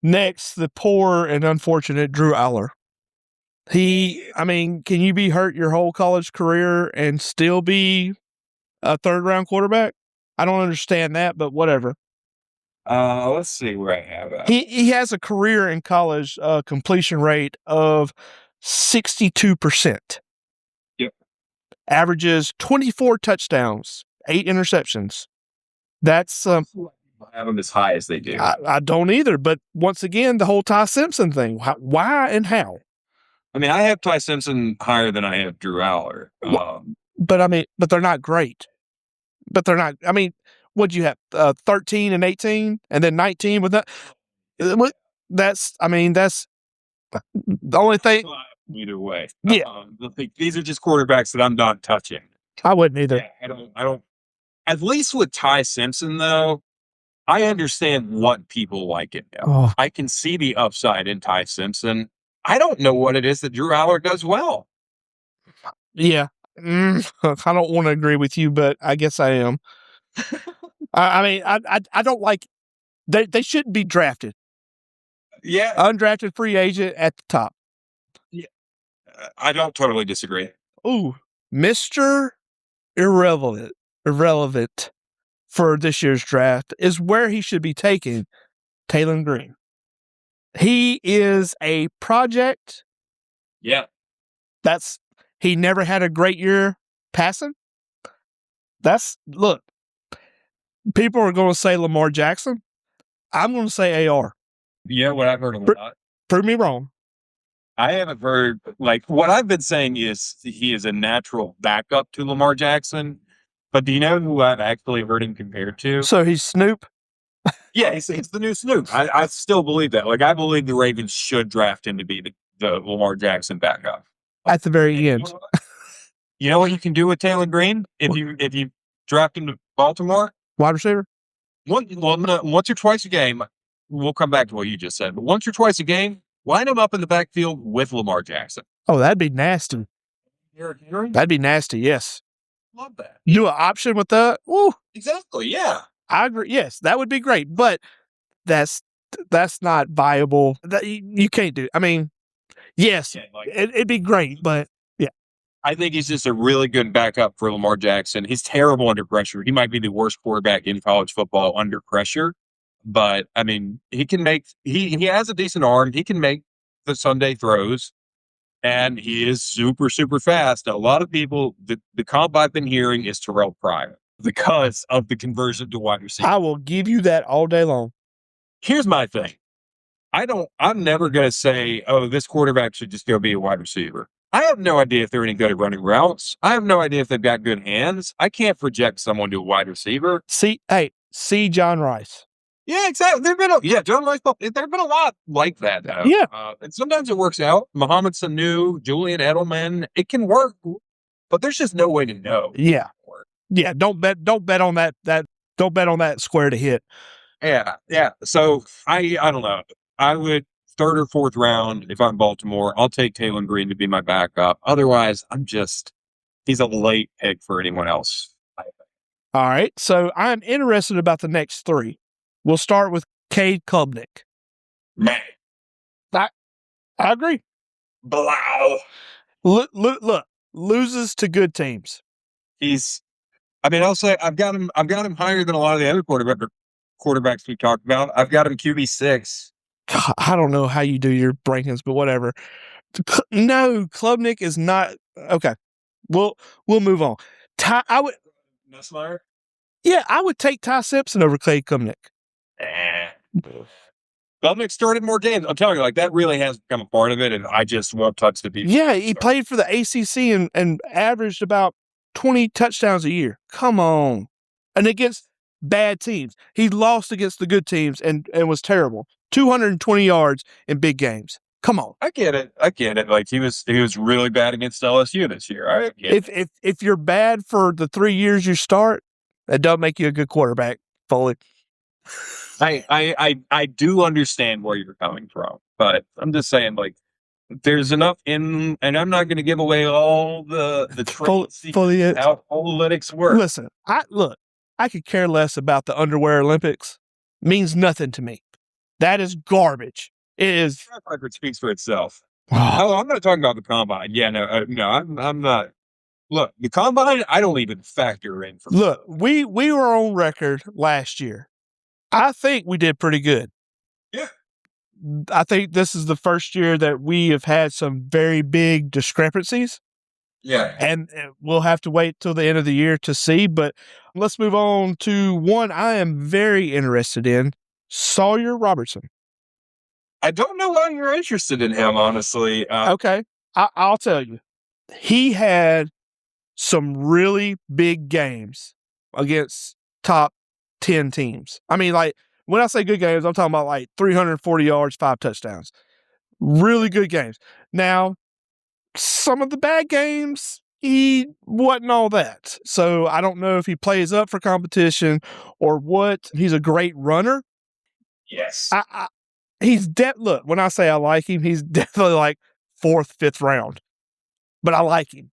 S1: Next, the poor and unfortunate Drew Aller. Can you be hurt your whole college career and still be a third round quarterback? I don't understand that, but whatever.
S2: Let's see where I have it.
S1: He has a career in college completion rate of 62%.
S2: Yep.
S1: Averages 24 touchdowns, 8 interceptions. That's
S2: I have them as high as they do.
S1: I don't either. But once again, the whole Ty Simpson thing. Why and how?
S2: I mean, I have Ty Simpson higher than I have Drew Aller.
S1: But they're not great. But they're not. I mean, what'd you have? 13 and 18, and then 19 with that. That's the only thing.
S2: Either way,
S1: yeah.
S2: These are just quarterbacks that I'm not touching.
S1: I wouldn't either.
S2: Yeah, I don't. At least with Ty Simpson, though, I understand what people like in him.
S1: Oh.
S2: I can see the upside in Ty Simpson. I don't know what it is that Drew Aller does well.
S1: Yeah. I don't want to agree with you, but I guess I am. I don't like they shouldn't be drafted.
S2: Yeah.
S1: Undrafted free agent at the top.
S2: Yeah. I don't totally disagree.
S1: Ooh, Mr. Irrelevant for this year's draft is where he should be taking Taylor Green. He is a project.
S2: Yeah.
S1: He never had a great year passing. Look, people are going to say Lamar Jackson. I'm going to say AR.
S2: Yeah, what I've heard a lot.
S1: Prove me wrong.
S2: I haven't heard, what I've been saying is he is a natural backup to Lamar Jackson. But do you know who I've actually heard him compared to?
S1: So he's Snoop?
S2: Yeah, he's the new Snoop. I still believe that. I believe the Ravens should draft him to be the Lamar Jackson backup.
S1: At the very end.
S2: You know what you can do with Taylor Green if you draft him to Baltimore?
S1: Wide receiver?
S2: Once or twice a game, we'll come back to what you just said, but once or twice a game, line him up in the backfield with Lamar Jackson.
S1: Oh, that'd be nasty. That'd be nasty, yes.
S2: Love that.
S1: Do an option with that? Woo.
S2: Exactly, yeah.
S1: I agree. Yes, that would be great, but that's not viable. You can't do. I mean, yes, it'd be great, but yeah.
S2: I think he's just a really good backup for Lamar Jackson. He's terrible under pressure. He might be the worst quarterback in college football under pressure, but I mean, he can make. He has a decent arm. He can make the Sunday throws, and he is super, super fast. Now, a lot of people, the comp I've been hearing is Terrell Pryor because of the conversion to wide receiver.
S1: I will give you that all day long.
S2: Here's my thing. I'm never going to say, oh, this quarterback should just go be a wide receiver. I have no idea if they're any good at running routes. I have no idea if they've got good hands. I can't project someone to a wide receiver.
S1: See John Rice.
S2: Yeah, exactly. John Rice. There've been a lot like that, though.
S1: Yeah.
S2: And sometimes it works out. Mohamed Sanu, Julian Edelman, it can work, but there's just no way to know.
S1: Yeah. Yeah. Don't bet on that. Don't bet on that square to hit.
S2: Yeah. Yeah. So I don't know. I would 3rd or 4th round if I'm Baltimore. I'll take Taylor Green to be my backup. Otherwise, he's a late pick for anyone else.
S1: All right. So I'm interested about the next 3. We'll start with Cade Klubnik.
S2: Man.
S1: I agree.
S2: Blow.
S1: Look, loses to good teams.
S2: I'll say I've got him higher than a lot of the other quarterbacks we talked about. I've got him QB6.
S1: I don't know how you do your rankings, but whatever. No, Klubnik is not okay. We'll move on.
S2: Nussmeier?
S1: Yeah, I would take Ty Simpson over Cade Klubnik.
S2: Klubnik started more games. I'm telling you, that really has become a part of it, and I just won't touch the people.
S1: Yeah, he played for the ACC and averaged about 20 touchdowns a year. Come on. And against bad teams. He lost against the good teams and was terrible. 220 yards in big games. Come on.
S2: I get it. He was really bad against LSU this year.
S1: If you're bad for the 3 years you start, that doesn't make you a good quarterback, Foley.
S2: I do understand where you're coming from, but I'm just saying, there's enough in, and I'm not going to give away all the trade how analytics work.
S1: Listen, I could care less about the underwear Olympics. Means nothing to me. That is garbage. It is.
S2: The track record speaks for itself. I'm not talking about the combine. Yeah, no, I'm not. Look, the combine, I don't even factor in.
S1: Look, we were on record last year I think we did pretty good.
S2: Yeah.
S1: I think this is the first year that we have had some very big discrepancies.
S2: Yeah.
S1: And we'll have to wait till the end of the year to see. But let's move on to one I am very interested in, Sawyer Robertson.
S2: I don't know why you're interested in him, honestly.
S1: Okay, I'll tell you. He had some really big games against top 10 teams. I mean, like, when I say good games, I'm talking about like 340 yards, 5 touchdowns. Really good games. Now, some of the bad games, he wasn't all that. So I don't know if he plays up for competition or what. He's a great runner.
S2: Yes.
S1: Look, when I say I like him, he's definitely like 4th, 5th round. But I like him.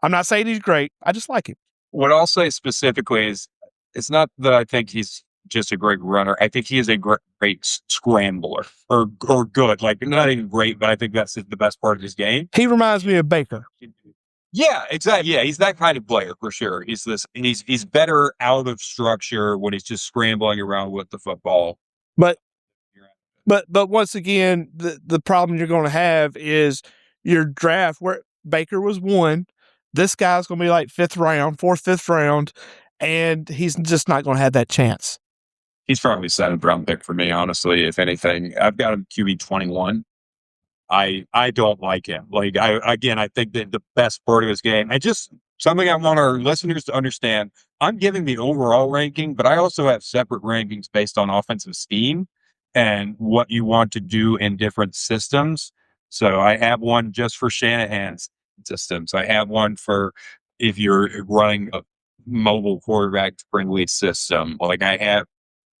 S1: I'm not saying he's great. I just like him.
S2: What I'll say specifically is it's not that I think he's just a great runner. I think he is a great scrambler or good. Like, not even great, but I think that's the best part of his game.
S1: He reminds me of Baker.
S2: Yeah, exactly. Yeah, he's that kind of player for sure. He's better out of structure when he's just scrambling around with the football.
S1: But once again, the problem you're going to have is your draft where Baker was 1. This guy's going to be like 5th round, 4th, 5th round, and he's just not going to have that chance.
S2: He's probably 7th round pick for me, honestly. If anything, I've got him QB 21. I don't like him. Like, I think that the best part of his game, and just something I want our listeners to understand, I'm giving the overall ranking, but I also have separate rankings based on offensive scheme and what you want to do in different systems. So I have one just for Shanahan's systems. I have one for if you're running a mobile quarterback friendly system. Like, I have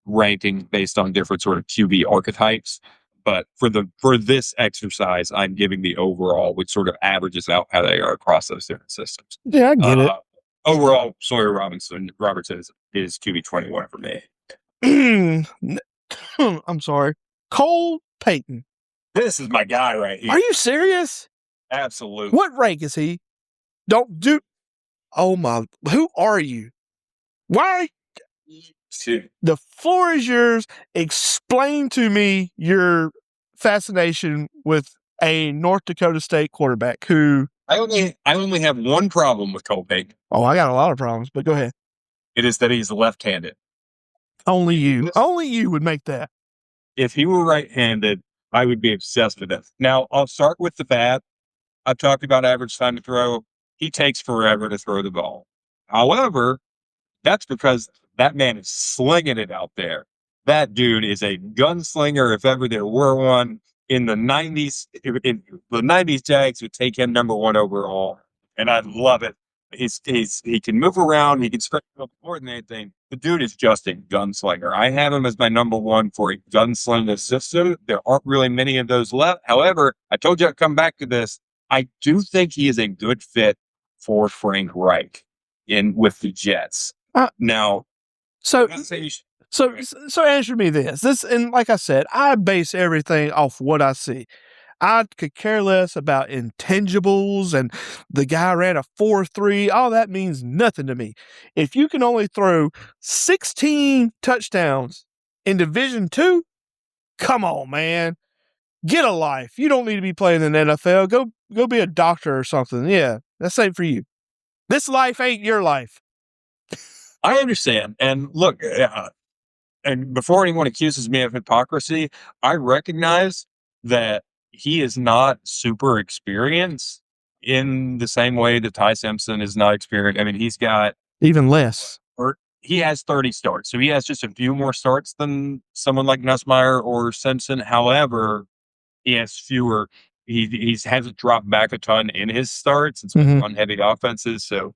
S2: rankings based on different sort of QB archetypes. But for this exercise, I'm giving the overall, which sort of averages out how they are across those different systems.
S1: Yeah, I get it.
S2: Overall, Sawyer Robertson is QB 21 for me.
S1: I'm sorry. Cole Payton.
S2: This is my guy right here.
S1: Are you serious?
S2: Absolutely.
S1: What rank is he? Don't do. Oh my! Who are you? Why? The floor is yours. Explain to me your fascination with a North Dakota State quarterback who.
S2: I only have one problem with Cole Payton.
S1: Oh, I got a lot of problems, but go ahead.
S2: It is that he's left-handed.
S1: Only you would make that.
S2: If he were right-handed, I would be obsessed with it. Now, I'll start with the bad. I've talked about average time to throw. He takes forever to throw the ball. However, that's because that man is slinging it out there. That dude is a gunslinger, if ever there were one. In the 90s, Jags would take him number 1 overall, and I love it. He can move around. He can spread more than anything. The dude is just a gunslinger. I have him as my number 1 for a gunslinger system. There aren't really many of those left. However, I told you I'd come back to this. I do think he is a good fit for Frank Reich with the Jets. Now,
S1: so answer me this, and like I said, I base everything off what I see. I could care less about intangibles and the guy ran a 4.3. All that means nothing to me. If you can only throw 16 touchdowns in Division II, come on, man. Get a life. You don't need to be playing in the NFL. Go be a doctor or something. Yeah, that's ain't for you. This life ain't your life.
S2: I understand. And look, and before anyone accuses me of hypocrisy, I recognize that he is not super experienced in the same way that Ty Simpson is not experienced. I mean, he's got
S1: even less.
S2: Or he has 30 starts, so he has just a few more starts than someone like Nussmeier or Simpson. However, he has fewer. He hasn't dropped back a ton in his starts. It's been run heavy offenses. So,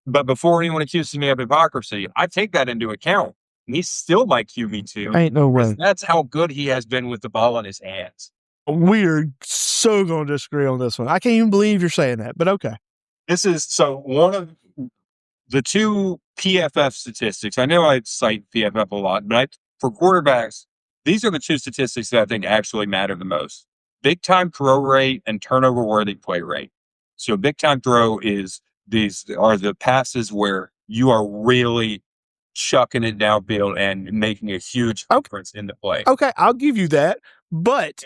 S2: but before anyone accuses me of hypocrisy, I take that into account. He's still my QB2.
S1: Ain't no way.
S2: That's how good he has been with the ball in his hands.
S1: We're so going to disagree on this one. I can't even believe you're saying that, but okay.
S2: This is so one of the 2 PFF statistics. I know I cite PFF a lot, but for quarterbacks, these are the 2 statistics that I think actually matter the most. Big time throw rate and turnover worthy play rate. So big time throw these are the passes where you are really chucking it downfield and making a huge difference in the play.
S1: Okay, I'll give you that. But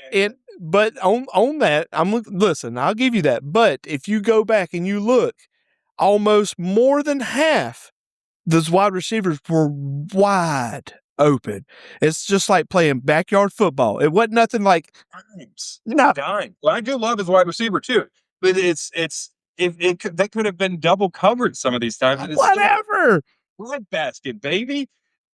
S1: on that, listen, I'll give you that. But if you go back and you look, almost more than half those wide receivers were wide open. It's just like playing backyard football. It wasn't nothing like
S2: dime. Well, I do love his wide receiver too, but that could have been double covered some of these times.
S1: Whatever.
S2: Red basket, baby.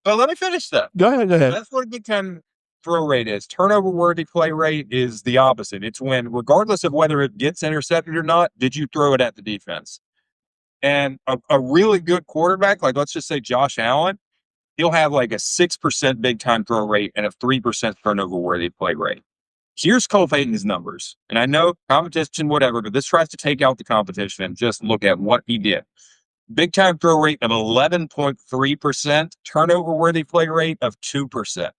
S2: But let me finish that.
S1: Go ahead.
S2: That's what a big time throw rate is. Turnover worthy play rate is the opposite. It's when, regardless of whether it gets intercepted or not, did you throw it at the defense? And a really good quarterback, like let's just say Josh Allen, he'll have like a 6% big time throw rate and a 3% turnover worthy play rate. Here's Cole Payton's numbers. And I know competition, whatever, but this tries to take out the competition and just look at what he did. Big time throw rate of 11.3%, turnover worthy play rate of 2%.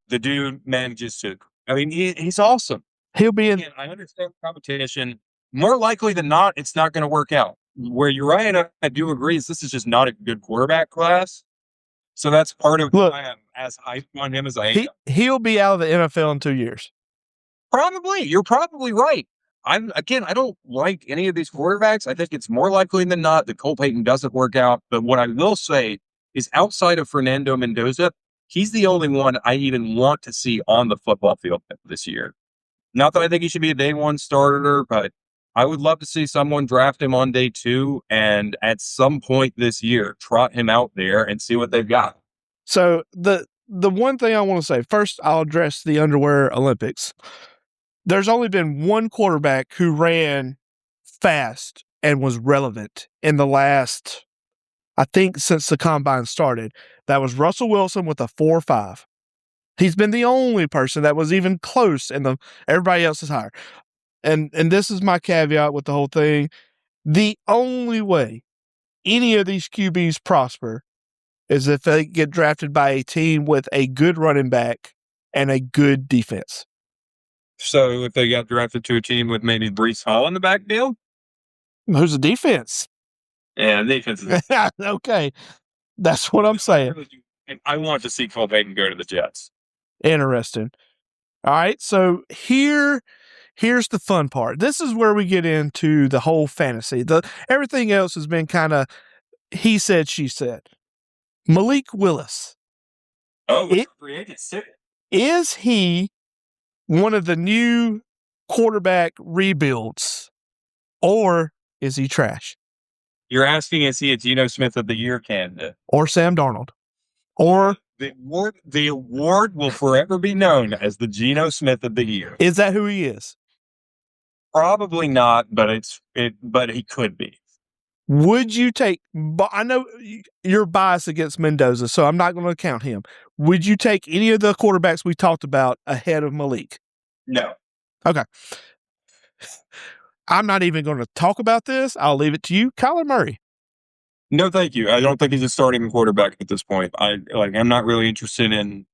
S2: The dude manages to, he's awesome.
S1: He'll be in.
S2: Again, I understand competition. More likely than not, it's not going to work out. Where Uriah and I do agree is this is just not a good quarterback class. So that's part of why I'm as hyped on him as I am.
S1: He'll be out of the NFL in 2 years.
S2: Probably. You're probably right. I don't like any of these quarterbacks. I think it's more likely than not that Cole Payton doesn't work out. But what I will say is outside of Fernando Mendoza, he's the only one I even want to see on the football field this year. Not that I think he should be a day one starter, but I would love to see someone draft him on day 2 and at some point this year, trot him out there and see what they've got.
S1: So the one thing I want to say, first I'll address the underwear Olympics. There's only been one quarterback who ran fast and was relevant in the last, I think, since the combine started. That was Russell Wilson with a 4.5. He's been the only person that was even close, and everybody else is higher. And this is my caveat with the whole thing. The only way any of these QBs prosper is if they get drafted by a team with a good running back and a good defense.
S2: So if they got drafted to a team with maybe Breece Hall in the backfield?
S1: Who's the defense?
S2: Yeah, the defense is
S1: okay. That's what I'm saying.
S2: I want to see Cole Payton go to the Jets.
S1: Interesting. All right, so here's the fun part. This is where we get into the whole fantasy. Everything else has been kind of he said, she said. Malik Willis. Is he one of the new quarterback rebuilds, or is he trash?
S2: You're asking, is he a Geno Smith of the Year candidate?
S1: Or Sam Darnold? Or
S2: the award will forever be known as the Geno Smith of the Year.
S1: Is that who he is?
S2: Probably not, but but he could be.
S1: Would you take, I know you're biased against Mendoza, so I'm not going to count him. Would you take any of the quarterbacks we talked about ahead of Malik?
S2: No.
S1: Okay. I'm not even going to talk about this. I'll leave it to you. Kyler Murray.
S2: No, thank you. I don't think he's a starting quarterback at this point. I'm not really interested in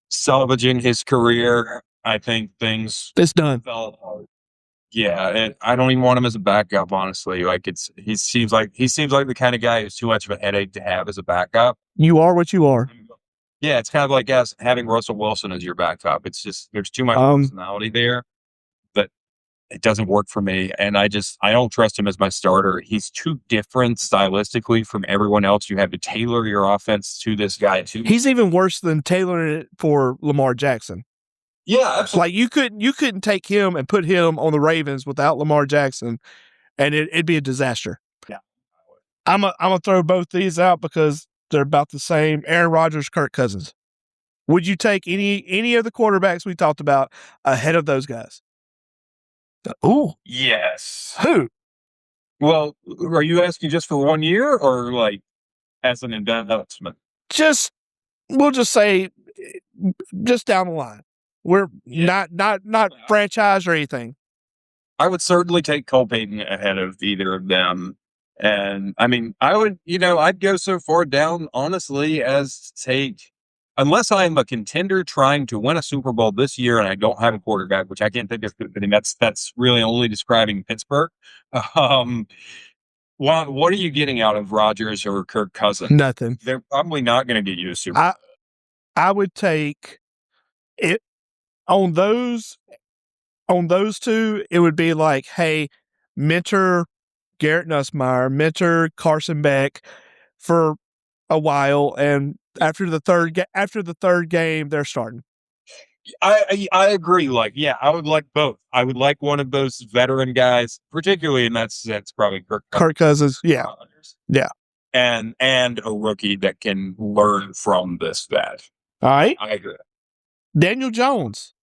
S2: salvaging his career. I think it's
S1: done.
S2: Fell apart. Yeah, I don't even want him as a backup, honestly. He seems like the kind of guy who's too much of a headache to have as a backup.
S1: You are what you are.
S2: Yeah, it's kind of like having Russell Wilson as your backup. It's just there's too much personality there that it doesn't work for me, and I don't trust him as my starter. He's too different stylistically from everyone else. You have to tailor your offense to this guy too.
S1: He's even worse than tailoring it for Lamar Jackson.
S2: Yeah, absolutely.
S1: Like you couldn't take him and put him on the Ravens without Lamar Jackson, and it'd be a disaster.
S2: Yeah,
S1: I'm gonna throw both these out because they're about the same. Aaron Rodgers, Kirk Cousins. Would you take any of the quarterbacks we talked about ahead of those guys? Ooh,
S2: yes.
S1: Who?
S2: Well, are you asking just for 1 year or like as an investment?
S1: We'll just say just down the line. We're not franchise or anything.
S2: I would certainly take Cole Payton ahead of either of them. And I mean, I'd go so far down, honestly, as take, unless I'm a contender trying to win a Super Bowl this year and I don't have a quarterback, which I can't think of, I mean, that's really only describing Pittsburgh. what are you getting out of Rodgers or Kirk Cousins?
S1: Nothing.
S2: They're probably not going to get you a Super Bowl.
S1: I would take it on those two. It would be like, hey, mentor Garrett Nussmeier, mentor Carson Beck for a while, and after the third game, they're starting.
S2: I agree. Like, yeah, I would like both. I would like one of those veteran guys, particularly in that sense, probably
S1: Kirk Cousins. Yeah. Yeah.
S2: And a rookie that can learn from this vet.
S1: All right.
S2: I agree.
S1: Daniel Jones,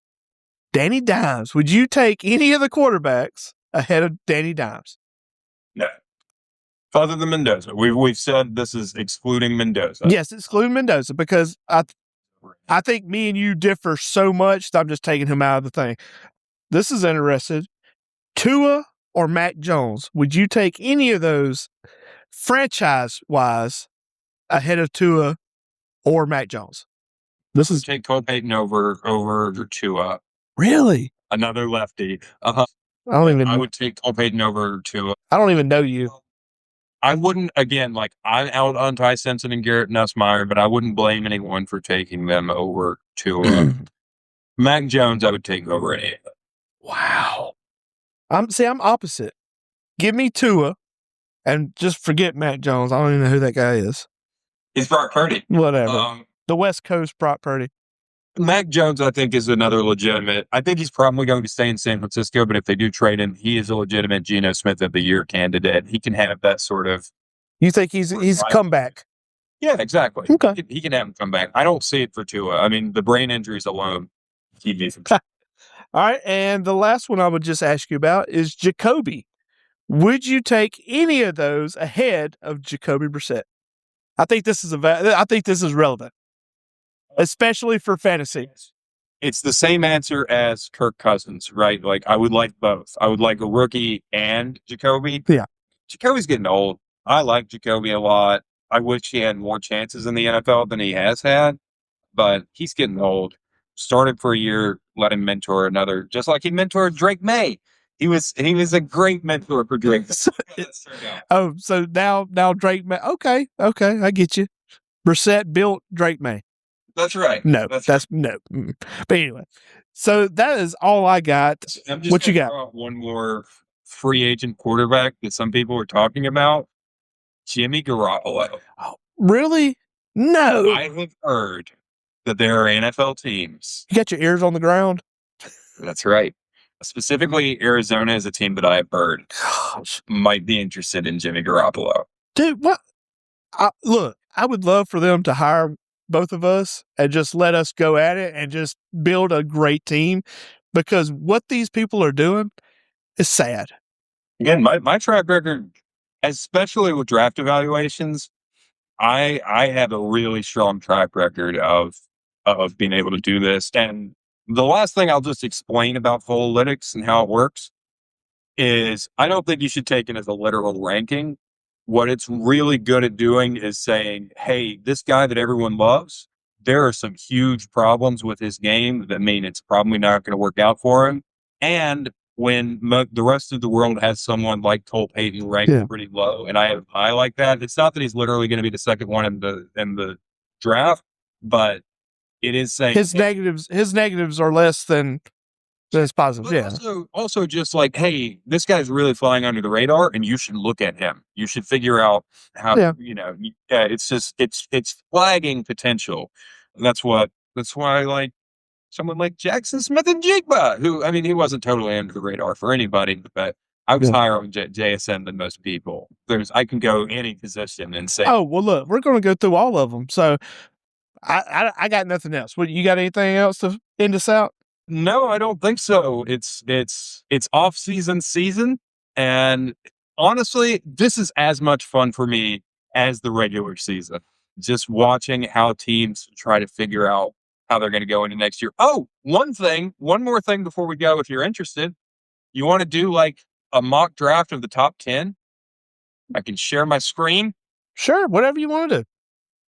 S1: Danny Dimes. Would you take any of the quarterbacks ahead of Danny Dimes?
S2: No. Other than Mendoza. We've said this is excluding Mendoza.
S1: Yes, excluding Mendoza, because I think me and you differ so much that I'm just taking him out of the thing. This is interesting. Tua or Mac Jones? Would you take any of those franchise-wise ahead of Tua or Mac Jones? This is
S2: take Cole Payton over Tua.
S1: Really?
S2: Another lefty.
S1: I would
S2: take Cole Payton over Tua.
S1: I don't even know you.
S2: I wouldn't, again, like, I'm out on Ty Simpson and Garrett Nussmeier, but I wouldn't blame anyone for taking them over Tua. Mac Jones, I would take over any of them.
S1: Wow. I'm opposite. Give me Tua and just forget Mac Jones. I don't even know who that guy is.
S2: He's Brock Purdy.
S1: Whatever. The West Coast Brock Purdy.
S2: Mac Jones, I think, is another legitimate. I think he's probably going to stay in San Francisco, but if they do trade him, he is a legitimate Geno Smith of the Year candidate. He can have that sort of.
S1: You think he's a comeback?
S2: Yeah, exactly.
S1: Okay.
S2: He can have him come back. I don't see it for Tua. I mean, the brain injuries alone keep me from.
S1: All right, and the last one I would just ask you about is Jacoby. Would you take any of those ahead of Jacoby Brissett? I think this is relevant, especially for fantasy.
S2: It's the same answer as Kirk Cousins, right? Like, I would like both. I would like a rookie and Jacoby.
S1: Yeah.
S2: Jacoby's getting old. I like Jacoby a lot. I wish he had more chances in the NFL than he has had, but he's getting old. Started for a year, let him mentor another, just like he mentored Drake May. He was a great mentor for Drake.
S1: So now Drake May. Okay, I get you. Brissett built Drake May.
S2: That's right.
S1: No, no. But anyway, so that is all I got. What you got?
S2: One more free agent quarterback that some people were talking about. Jimmy Garoppolo.
S1: Oh, really? No.
S2: I have heard that there are NFL teams.
S1: You got your ears on the ground?
S2: That's right. Specifically, Arizona is a team that I have heard might be interested in Jimmy Garoppolo.
S1: Dude, what? Look, I would love for them to hire both of us and just let us go at it and just build a great team, because what these people are doing is sad.
S2: Again, my track record, especially with draft evaluations, I have a really strong track record of being able to do this. And the last thing I'll just explain about Analytics and how it works is I don't think you should take it as a literal ranking. What it's really good at doing is saying, hey, this guy that everyone loves, there are some huge problems with his game that mean it's probably not going to work out for him. And when the rest of the world has someone like Cole Payton ranked pretty low, and I like that. It's not that he's literally going to be the second one in the draft, but it is saying
S1: his negatives are less than his positives. Yeah.
S2: Also, just like, hey, this guy's really flying under the radar, and you should look at him. You should figure out how. It's just it's flagging potential. And that's why I like someone like Jackson Smith and Jigba, who, I mean, he wasn't totally under the radar for anybody, but I was higher on JSN than most people. I can go any position and say,
S1: oh, well, look, we're going to go through all of them. So I got nothing else. What, you got anything else to end us out?
S2: No, I don't think so. It's off-season, and honestly, this is as much fun for me as the regular season. Just watching how teams try to figure out how they're going to go into next year. Oh, one more thing before we go, if you're interested. You want to do like a mock draft of the top 10? I can share my screen.
S1: Sure, whatever you want to do.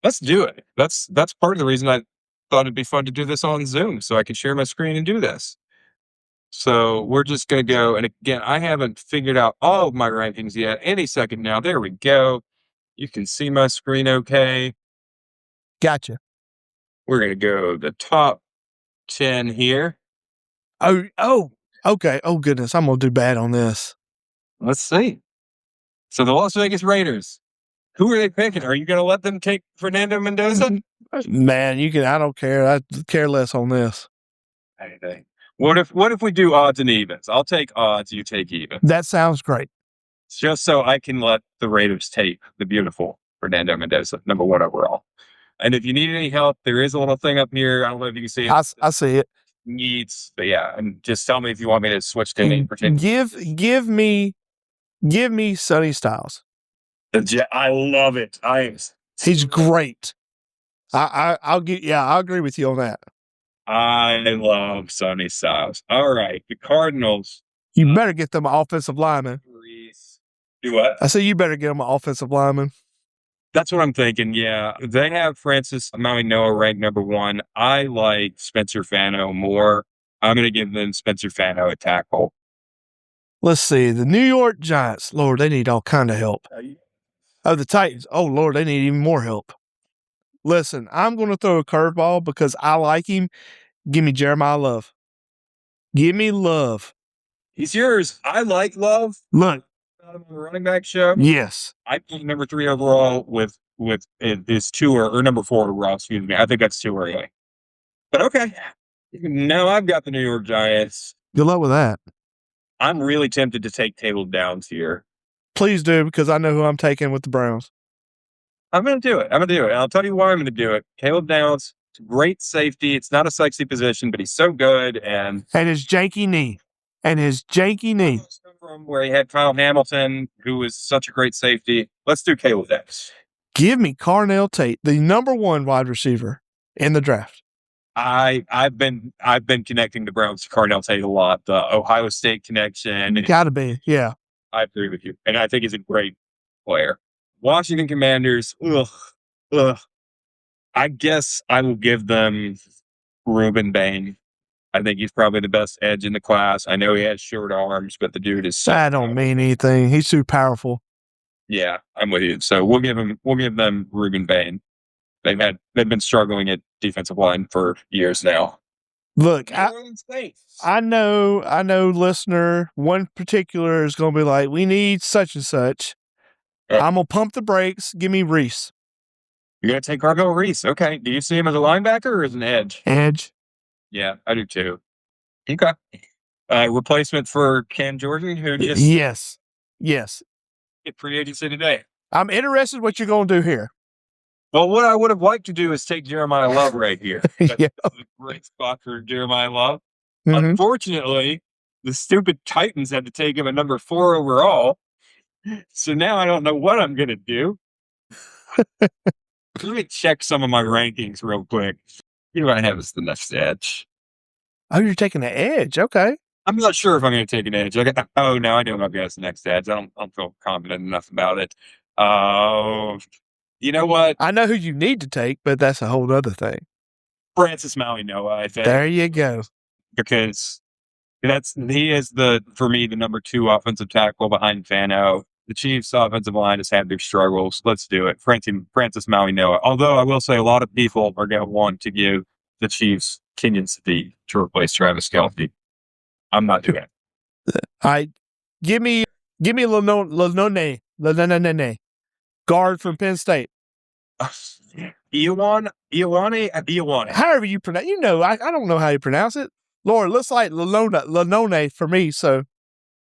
S2: Let's do it. That's part of the reason I thought it'd be fun to do this on Zoom, so I could share my screen and do this. So we're just going to go. And again, I haven't figured out all of my rankings yet. Any second now. There we go. You can see my screen okay.
S1: Gotcha.
S2: We're going to go the top 10 here.
S1: Oh, okay. Oh, goodness. I'm going to do bad on this.
S2: Let's see. So the Las Vegas Raiders. Who are they picking? Are you going to let them take Fernando Mendoza?
S1: Man, I don't care. I care less on this.
S2: Anything. What if we do odds and evens? I'll take odds, you take even.
S1: That sounds great.
S2: Just so I can let the Raiders take the beautiful Fernando Mendoza, number 1 overall. And if you need any help, there is a little thing up here. I don't know if you can see it.
S1: I see it.
S2: Needs, but yeah, and just tell me if you want me to switch to any particular.
S1: Give me Sonny Styles.
S2: I love it.
S1: He's great. I agree with you on that.
S2: I love Sonny Styles. All right, the Cardinals.
S1: You better get them an offensive lineman.
S2: Do what?
S1: I say you better get them an offensive lineman.
S2: That's what I'm thinking. Yeah, they have Francis Noah ranked number 1. I like Spencer Fano more. I'm going to give them Spencer Fano a tackle.
S1: Let's see. The New York Giants. Lord, they need all kind of help. Oh, the Titans. Oh, Lord, they need even more help. Listen, I'm going to throw a curveball because I like him. Give me Jeremiah Love. Give me Love.
S2: He's yours. I like Love.
S1: Look.
S2: On the running back show.
S1: Yes.
S2: I think number 3 overall with is 2 or number 4 overall. Excuse me. I think that's too early. But okay. Now I've got the New York Giants.
S1: Good luck with that.
S2: I'm really tempted to take Caleb Downs here.
S1: Please do, because I know who I'm taking with the Browns.
S2: I'm going to do it. And I'll tell you why I'm going to do it. Caleb Downs, great safety. It's not a sexy position, but he's so good. And
S1: his janky knee.
S2: From where he had Kyle Hamilton, who was such a great safety. Let's do Caleb Downs.
S1: Give me Carnell Tate, the number 1 wide receiver in the draft.
S2: I've been connecting the Browns to Carnell Tate a lot. The Ohio State connection.
S1: Gotta be, yeah.
S2: I agree with you. And I think he's a great player. Washington Commanders, I guess I will give them Reuben Bain. I think he's probably the best edge in the class. I know he has short arms, but the dude is.
S1: That don't mean anything. He's too powerful.
S2: Yeah, I'm with you. So we'll give them Reuben Bain. They've been struggling at defensive line for years now.
S1: Look, I know, listener, one particular is going to be like, we need such and such. I'm going to pump the brakes. Give me Reese.
S2: You're going to take Cargo Reese. Okay. Do you see him as a linebacker or as an edge?
S1: Edge.
S2: Yeah, I do too. Okay. Replacement for Cam Jordan, who just.
S1: Yes.
S2: Hit free agency today.
S1: I'm interested what you're going to do here.
S2: Well, what I would have liked to do is take Jeremiah Love right here. That's
S1: yeah.
S2: a great spot for Jeremiah Love.
S1: Mm-hmm.
S2: Unfortunately, the stupid Titans had to take him at number 4 overall. So now I don't know what I'm going to do. Let me check some of my rankings real quick. You know what I have as the next edge.
S1: Oh, you're taking the edge. Okay.
S2: I'm not sure if I'm going to take an edge. No, I know I've got the next edge. I don't feel confident enough about it. You know what?
S1: I know who you need to take, but that's a whole other thing.
S2: Francis Noah, I think.
S1: There you go.
S2: Because he is for me, the number 2 offensive tackle behind Fano. The Chiefs' offensive line has had their struggles. Let's do it. Francis Noah. Although I will say a lot of people are going to want to give the Chiefs Kenyon Sadiq to replace Travis Kelce. I'm not doing it.
S1: All right. Give me Lanone. Guard from Penn State.
S2: Ioane.
S1: However you pronounce it. I don't know how you pronounce it. Lord, it looks like Lanone for me, so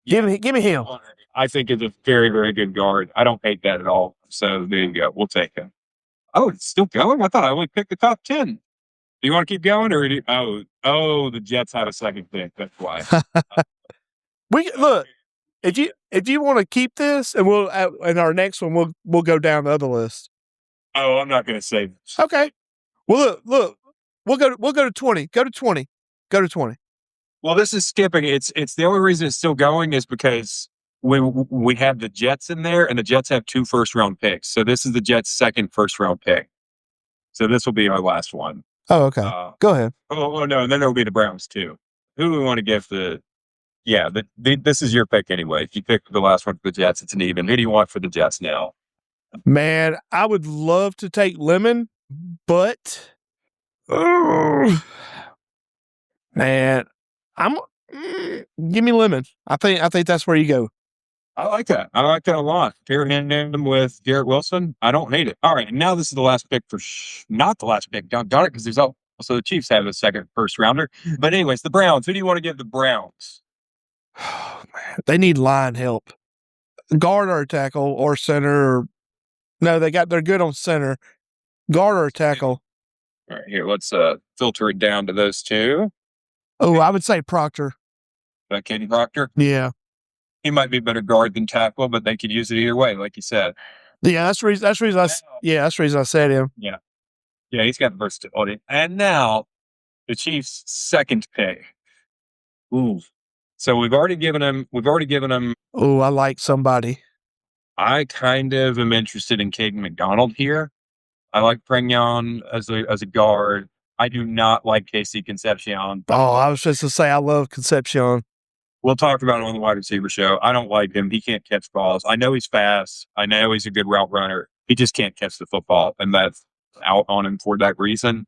S1: give me him.
S2: I think it's a very, very good guard. I don't hate that at all. So there you go. We'll take him. Oh, it's still going? I thought I only picked the top 10. Do you want to keep going? Or the Jets have a second pick. That's why.
S1: Look, if you want to keep this, and we'll in our next one we'll go down the other list.
S2: Oh, I'm not going to say this.
S1: Okay. Well, look, we'll go to 20. Go to 20.
S2: Well, this is skipping. It's the only reason it's still going is because we have the Jets in there, and the Jets have 2 first-round picks. So this is the Jets' second first-round pick. So this will be our last one.
S1: Oh, okay. Go ahead.
S2: Oh no, and then there will be the Browns too. Who do we want to give the Yeah, this is your pick anyway. If you pick the last one for the Jets, it's an even. Who do you want for the Jets now?
S1: Man, I would love to take Lemon, but man, give me Lemon. I think that's where you go.
S2: I like that. I like that a lot. Pair him with Garrett Wilson. I don't hate it. All right, and now this is the last pick for not the last pick. Darn it, because there's also the Chiefs have a second first rounder. But anyways, the Browns. Who do you want to give the Browns?
S1: Man, they need line help, guard or tackle or center. No, they're good on center, guard or tackle.
S2: All right, here let's filter it down to those two.
S1: Oh, I would say Proctor.
S2: Kenny Proctor.
S1: Yeah,
S2: he might be better guard than tackle, but they could use it either way, like you said.
S1: Yeah, that's the reason. That's the reason I said him.
S2: Yeah, he's got the versatility. And now the Chiefs' second pick. Ooh, so we've already given him.
S1: Oh, I like somebody.
S2: I kind of am interested in Caden McDonald here. I like Pregnon as a guard. I do not like Casey Concepcion.
S1: Oh, I was just to say I love Concepcion.
S2: We'll talk about him on the wide receiver show. I don't like him. He can't catch balls. I know he's fast. I know he's a good route runner. He just can't catch the football, and that's out on him for that reason.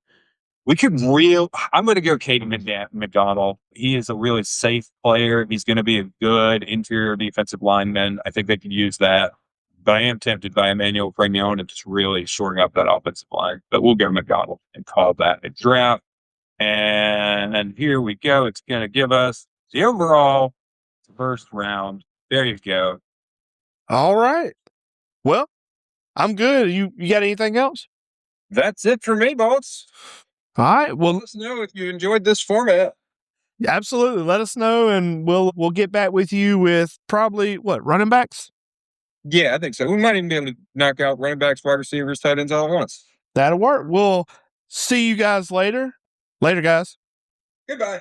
S2: I'm going to go Caden McDonald. He is a really safe player. He's going to be a good interior defensive lineman. I think they can use that. But I am tempted by Emmanuel Pregnon and just really shoring up that offensive line. But we'll go McDonald and call that a draft. And here we go. It's going to give us the overall first round. There you go.
S1: All right. Well, I'm good. You got anything else?
S2: That's it for me, boss.
S1: All right. Well,
S2: let us know if you enjoyed this format.
S1: Absolutely. Let us know, and we'll get back with you with probably running backs?
S2: Yeah, I think so. We might even be able to knock out running backs, wide receivers, tight ends all at once.
S1: That'll work. We'll see you guys later. Later, guys.
S2: Goodbye.